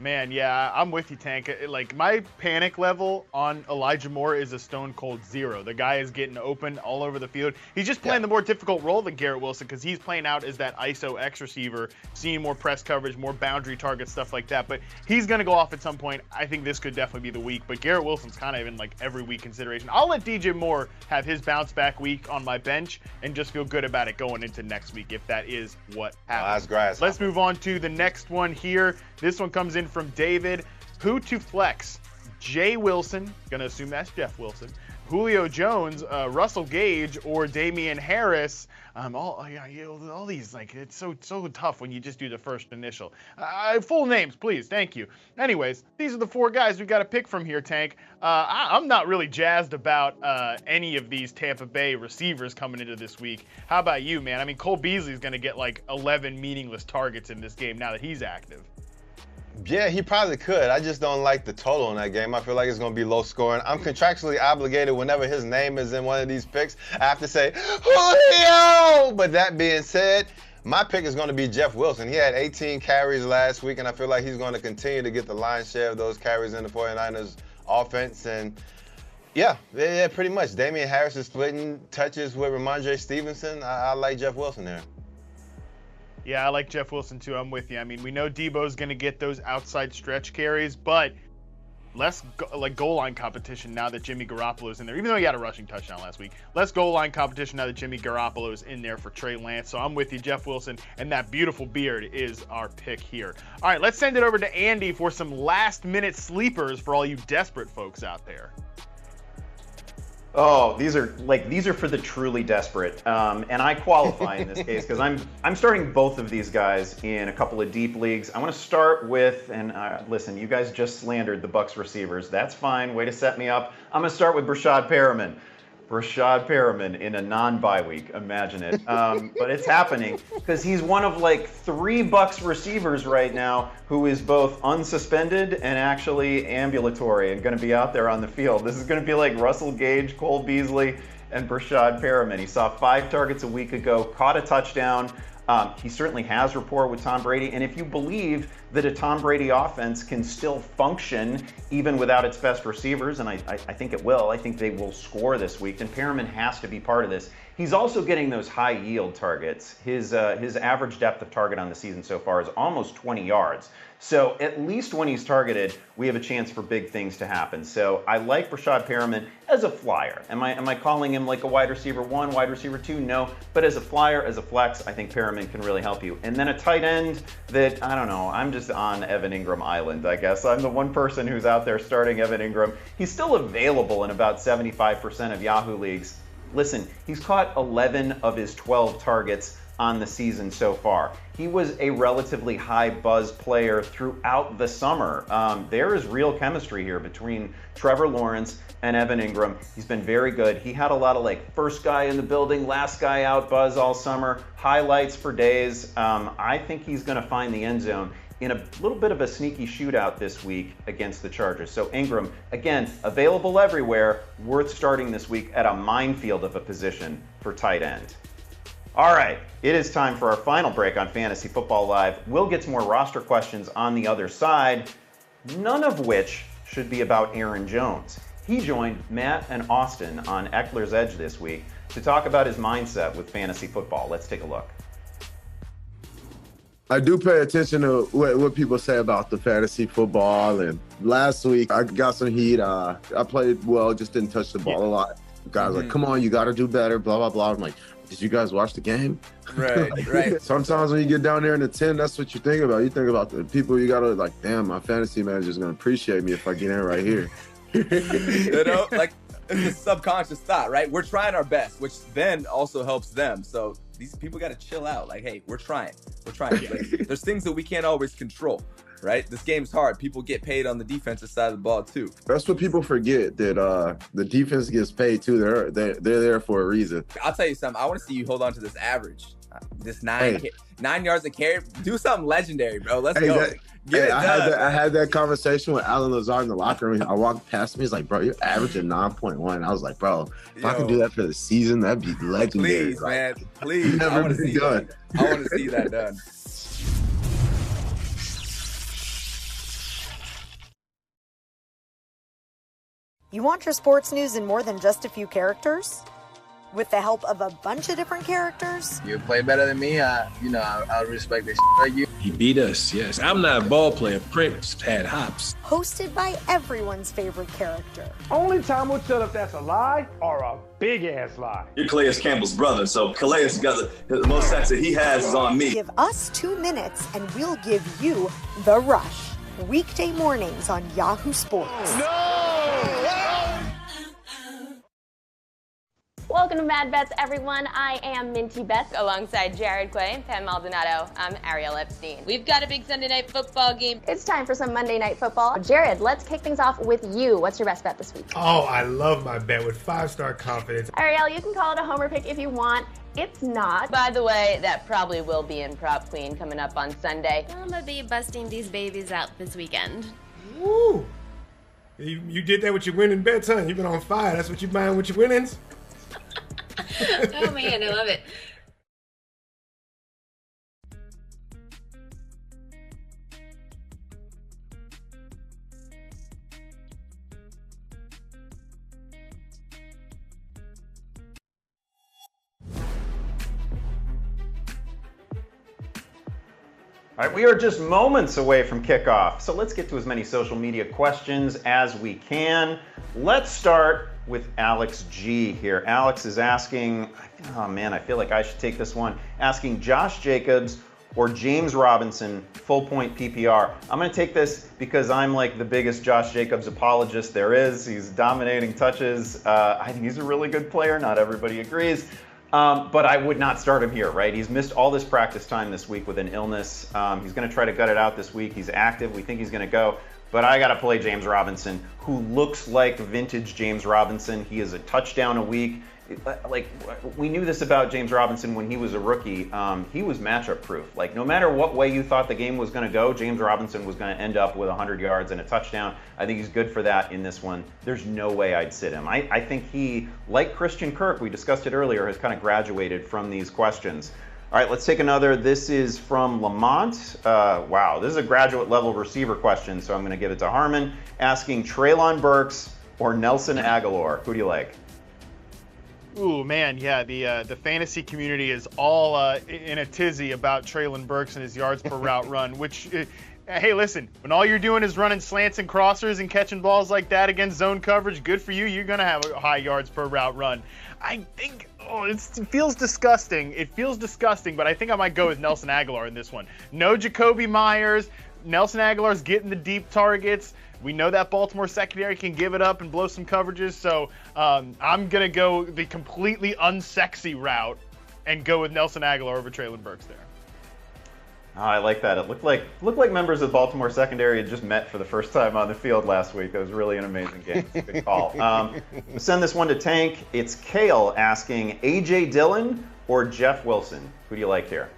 Man, yeah, I'm with you, Tank. Like, my panic level on Elijah Moore is a stone cold 0. The guy is getting open all over the field. He's just playing the more difficult role than Garrett Wilson, because he's playing out as that ISO X receiver, seeing more press coverage, more boundary targets, stuff like that. But he's going to go off at some point. I think this could definitely be the week. But Garrett Wilson's kind of in like every week consideration. I'll let DJ Moore have his bounce back week on my bench and just feel good about it going into next week, if that is what happens. Let's move on to the next one here. This one comes in from David. Who to flex? Jay Wilson, gonna assume that's Jeff Wilson, Julio Jones, Russell Gage, or Damian Harris. All these, like, it's so tough when you just do the first initial. Full names, please. Thank you. Anyways, these are the 4 guys we got to pick from here, Tank. I'm not really jazzed about any of these Tampa Bay receivers coming into this week. How about you, man? I mean, Cole Beasley's going to get like 11 meaningless targets in this game now that he's active. Yeah, he probably could. I just don't like the total in that game. I feel like it's going to be low scoring. I'm contractually obligated whenever his name is in one of these picks, I have to say, Julio! But that being said, my pick is going to be Jeff Wilson. He had 18 carries last week, and I feel like he's going to continue to get the lion's share of those carries in the 49ers offense. And yeah, pretty much. Damian Harris is splitting touches with Ramondre Stevenson. I like Jeff Wilson there. Yeah, I like Jeff Wilson too. I'm with you. I mean, we know Debo's going to get those outside stretch carries, but less goal line competition now that Jimmy Garoppolo's in there, even though he had a rushing touchdown last week. Less goal line competition now that Jimmy Garoppolo's in there for Trey Lance. So I'm with you, Jeff Wilson, and that beautiful beard is our pick here. All right, let's send it over to Andy for some last-minute sleepers for all you desperate folks out there. Oh, these are for the truly desperate, and I qualify in this case because I'm starting both of these guys in a couple of deep leagues. I want to start with, and listen, you guys just slandered the Bucs receivers. That's fine. Way to set me up. I'm going to start with Brashad Perriman. Brashad Perriman in a non-bye week. Imagine it. But it's happening because he's one of like 3 Bucs receivers right now who is both unsuspended and actually ambulatory and going to be out there on the field. This is going to be like Russell Gage, Cole Beasley, and Brashad Perriman. He saw 5 targets a week ago, caught a touchdown. He certainly has rapport with Tom Brady, and if you believe that a Tom Brady offense can still function even without its best receivers, and I think it will, I think they will score this week, then Perriman has to be part of this. He's also getting those high yield targets. His average depth of target on the season so far is almost 20 yards. So at least when he's targeted, we have a chance for big things to happen. So I like Brashad Perriman as a flyer. Am I calling him like a wide receiver 1, wide receiver 2? No. But as a flyer, as a flex, I think Perriman can really help you. And then a tight end that, I don't know, I'm just on Evan Ingram Island, I guess. I'm the one person who's out there starting Evan Ingram. He's still available in about 75% of Yahoo leagues. Listen, he's caught 11 of his 12 targets on the season so far. He was a relatively high buzz player throughout the summer. There is real chemistry here between Trevor Lawrence and Evan Ingram. He's been very good. He had a lot of like first guy in the building, last guy out buzz all summer, highlights for days. I think he's going to find the end zone in a little bit of a sneaky shootout this week against the Chargers. So Ingram, again, available everywhere, worth starting this week at a minefield of a position for tight end. All right, it is time for our final break on Fantasy Football Live. We'll get some more roster questions on the other side, none of which should be about Aaron Jones. He joined Matt and Austin on Eckler's Edge this week to talk about his mindset with fantasy football. Let's take a look. I do pay attention to what people say about the fantasy football. And last week, I got some heat. I played well, just didn't touch the ball a lot. Guys like, come on, you got to do better, blah, blah, blah. I'm like, did you guys watch the game? Right, right. Sometimes when you get down there in the 10, that's what you think about. You think about the people you got to like, damn, my fantasy manager's going to appreciate me if I get in right here. You know, like it's a subconscious thought, right? We're trying our best, which then also helps them. So these people got to chill out. Like, hey, we're trying. Like, there's things that we can't always control, right? This game's hard. People get paid on the defensive side of the ball too. That's what people forget, that the defense gets paid too. They're there for a reason. I'll tell you something. I want to see you hold on to this average. This 9 yards a carry. Do something legendary, bro. Let's go. I had that conversation with Alan Lazard in the locker room. I walked past him. He's like, bro, you're averaging 9.1. I was like, bro, if I could do that for the season, that'd be legendary. Please, man. Please. I want to see that. I want to see that done. You want your sports news in more than just a few characters? With the help of a bunch of different characters? You play better than me, I'll respect this like you. He beat us, yes. I'm not a ball player. Prince had hops. Hosted by everyone's favorite character. Only time will tell if that's a lie or a big-ass lie. You're Calais Campbell's brother, so Calais got the most sacks that he has is on me. Give us 2 minutes and we'll give you The Rush. Weekday mornings on Yahoo Sports. Welcome to Mad Bets, everyone. I am Minty Bets alongside Jared Quay, Pam Maldonado. I'm Ariel Epstein. We've got a big Sunday night football game. It's time for some Monday Night Football. Jared, let's kick things off with you. What's your best bet this week? Oh, I love my bet with 5-star confidence. Ariel, you can call it a homer pick if you want. It's not. By the way, that probably will be in Prop Queen coming up on Sunday. I'm gonna be busting these babies out this weekend. Woo! You did that with your winning bets, huh? You've been on fire. That's what you buying with your winnings? Oh man, I love it. All right, we are just moments away from kickoff, so let's get to as many social media questions as we can. Let's start with Alex G here. Alex is asking, oh man, I feel like I should take this one, asking Josh Jacobs or James Robinson full point PPR. I'm gonna take this because I'm like the biggest Josh Jacobs apologist there is. He's dominating touches. I think he's a really good player. Not everybody agrees. But I would not start him here, right? He's missed all this practice time this week with an illness. He's going to try to gut it out this week. He's active. We think he's going to go. But I got to play James Robinson, who looks like vintage James Robinson. He is a touchdown a week. Like, we knew this about James Robinson when he was a rookie. He was matchup proof. Like, no matter what way you thought the game was going to go, James Robinson was going to end up with 100 yards and a touchdown. I think he's good for that in this one. There's no way I'd sit him. I think he, like Christian Kirk, we discussed it earlier, has kind of graduated from these questions. All right, let's take another. This is from Lamont. Wow, this is a graduate level receiver question, so I'm going to give it to Harmon, asking Treylon Burks or Nelson Aguilar. Who do you like? Ooh, man, yeah, the fantasy community is all in a tizzy about Treylon Burks and his yards per route run, which, hey, listen, when all you're doing is running slants and crossers and catching balls like that against zone coverage, good for you. You're going to have a high yards per route run. I think, it feels disgusting. It feels disgusting, but I think I might go with Nelson Aguilar in this one. No Jacoby Myers. Nelson Aguilar's getting the deep targets. We know that Baltimore secondary can give it up and blow some coverages, so I'm going to go the completely unsexy route and go with Nelson Aguilar over Treylon Burks there. Oh, I like that. It looked like members of the Baltimore secondary had just met for the first time on the field last week. That was really an amazing game. Good call. We'll send this one to Tank. It's Kale asking A.J. Dillon or Jeff Wilson. Who do you like here?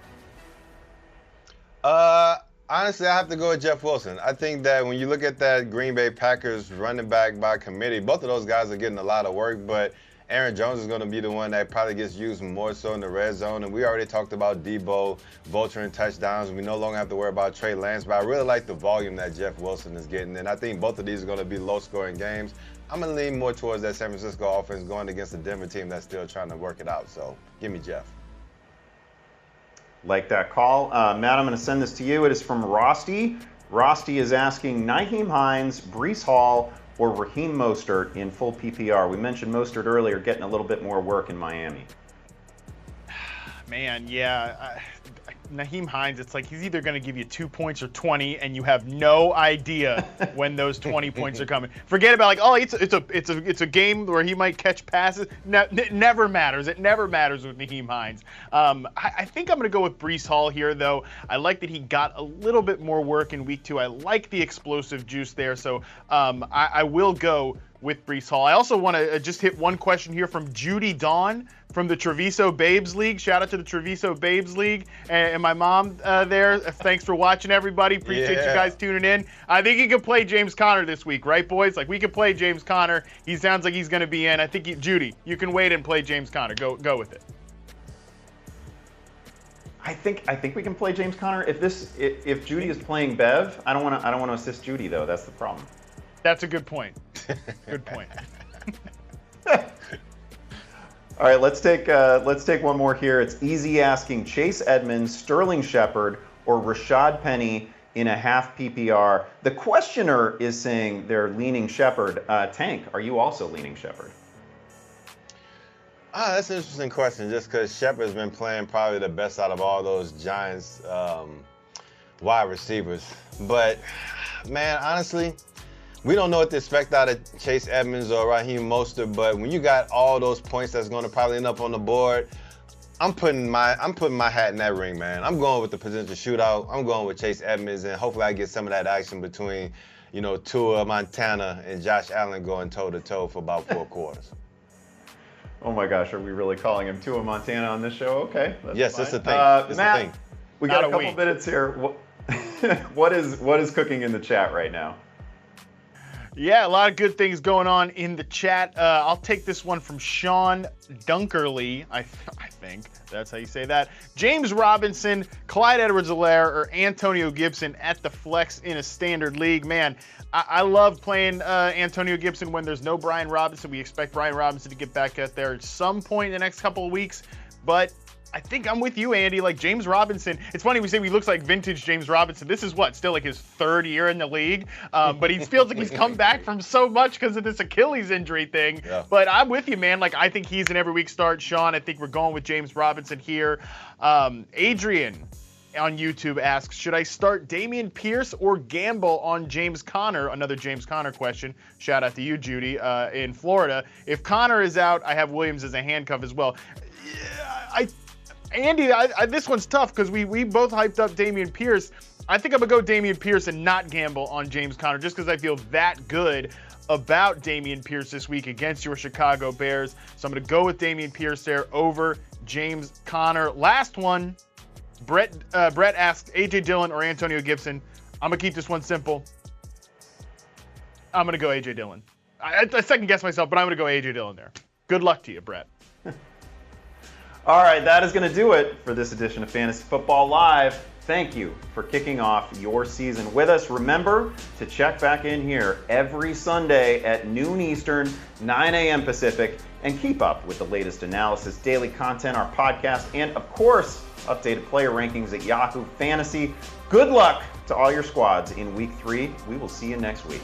Honestly, I have to go with Jeff Wilson. I think that when you look at that Green Bay Packers running back by committee, both of those guys are getting a lot of work, but Aaron Jones is going to be the one that probably gets used more so in the red zone. And we already talked about Debo vulturing touchdowns. We no longer have to worry about Trey Lance, but I really like the volume that Jeff Wilson is getting. And I think both of these are going to be low-scoring games. I'm going to lean more towards that San Francisco offense going against the Denver team that's still trying to work it out. So give me Jeff. Like that call. Matt, I'm going to send this to you. It is from Rosty. Rosty is asking Nyheim Hines, Breece Hall, or Raheem Mostert in full PPR. We mentioned Mostert earlier getting a little bit more work in Miami. Man, yeah. Nyheim Hines, it's like he's either going to give you 2 points or 20, and you have no idea when those 20 points are coming. Forget about like, oh, it's a game where he might catch passes. No, it never matters. It never matters with Nyheim Hines. I think I'm going to go with Breece Hall here, though. I like that he got a little bit more work in week 2. I like the explosive juice there, so I will go with Breece Hall. I also want to just hit one question here from Judy Dawn from the Treviso Babes League. Shout out to the Treviso Babes League and my mom there. Thanks for watching, everybody. Appreciate you guys tuning in. I think you can play James Conner this week, right, boys? Like, we can play James Conner. He sounds like he's going to be in. I think, Judy, you can wait and play James Conner. Go with it. I think we can play James Conner. If Judy is playing Bev, I don't want to assist Judy though. That's the problem. That's a good point. Good point. All right, let's take one more here. It's Easy asking Chase Edmonds, Sterling Shepard, or Rashad Penny in a half PPR. The questioner is saying they're leaning Shepard. Tank, are you also leaning Shepard? That's an interesting question, just because Shepard's been playing probably the best out of all those Giants wide receivers. But, man, honestly, we don't know what to expect out of Chase Edmonds or Raheem Mostert, but when you got all those points that's going to probably end up on the board, I'm putting my hat in that ring, man. I'm going with the potential shootout. I'm going with Chase Edmonds, and hopefully I get some of that action between, Tua, Montana, and Josh Allen going toe-to-toe for about 4 quarters. Oh my gosh, are we really calling him Tua Montana on this show? Okay. Yes, that's the thing. Matt, we got a couple minutes here. What is cooking in the chat right now? Yeah, a lot of good things going on in the chat. I'll take this one from Sean Dunkerley. I think that's how you say that. James Robinson, Clyde Edwards-Helaire, or Antonio Gibson at the flex in a standard league. Man, I love playing Antonio Gibson when there's no Brian Robinson. We expect Brian Robinson to get back out there at some point in the next couple of weeks. But I think I'm with you, Andy. Like James Robinson, it's funny we say he looks like vintage James Robinson. This is still like his 3rd year in the league, but he feels like he's come back from so much because of this Achilles injury thing. Yeah. But I'm with you, man. Like I think he's an every week start. Sean, I think we're going with James Robinson here. Adrian on YouTube asks, should I start Dameon Pierce or gamble on James Conner? Another James Conner question. Shout out to you, Judy, in Florida. If Conner is out, I have Williams as a handcuff as well. Andy, this one's tough because we both hyped up Dameon Pierce. I think I'm going to go Dameon Pierce and not gamble on James Conner just because I feel that good about Dameon Pierce this week against your Chicago Bears. So I'm going to go with Dameon Pierce there over James Conner. Last one, Brett asked A.J. Dillon or Antonio Gibson. I'm going to keep this one simple. I'm going to go A.J. Dillon. I second guess myself, but I'm going to go A.J. Dillon there. Good luck to you, Brett. All right, that is going to do it for this edition of Fantasy Football Live. Thank you for kicking off your season with us. Remember to check back in here every Sunday at noon Eastern, 9 a.m. Pacific, and keep up with the latest analysis, daily content, our podcast, and, of course, updated player rankings at Yahoo Fantasy. Good luck to all your squads in Week 3. We will see you next week.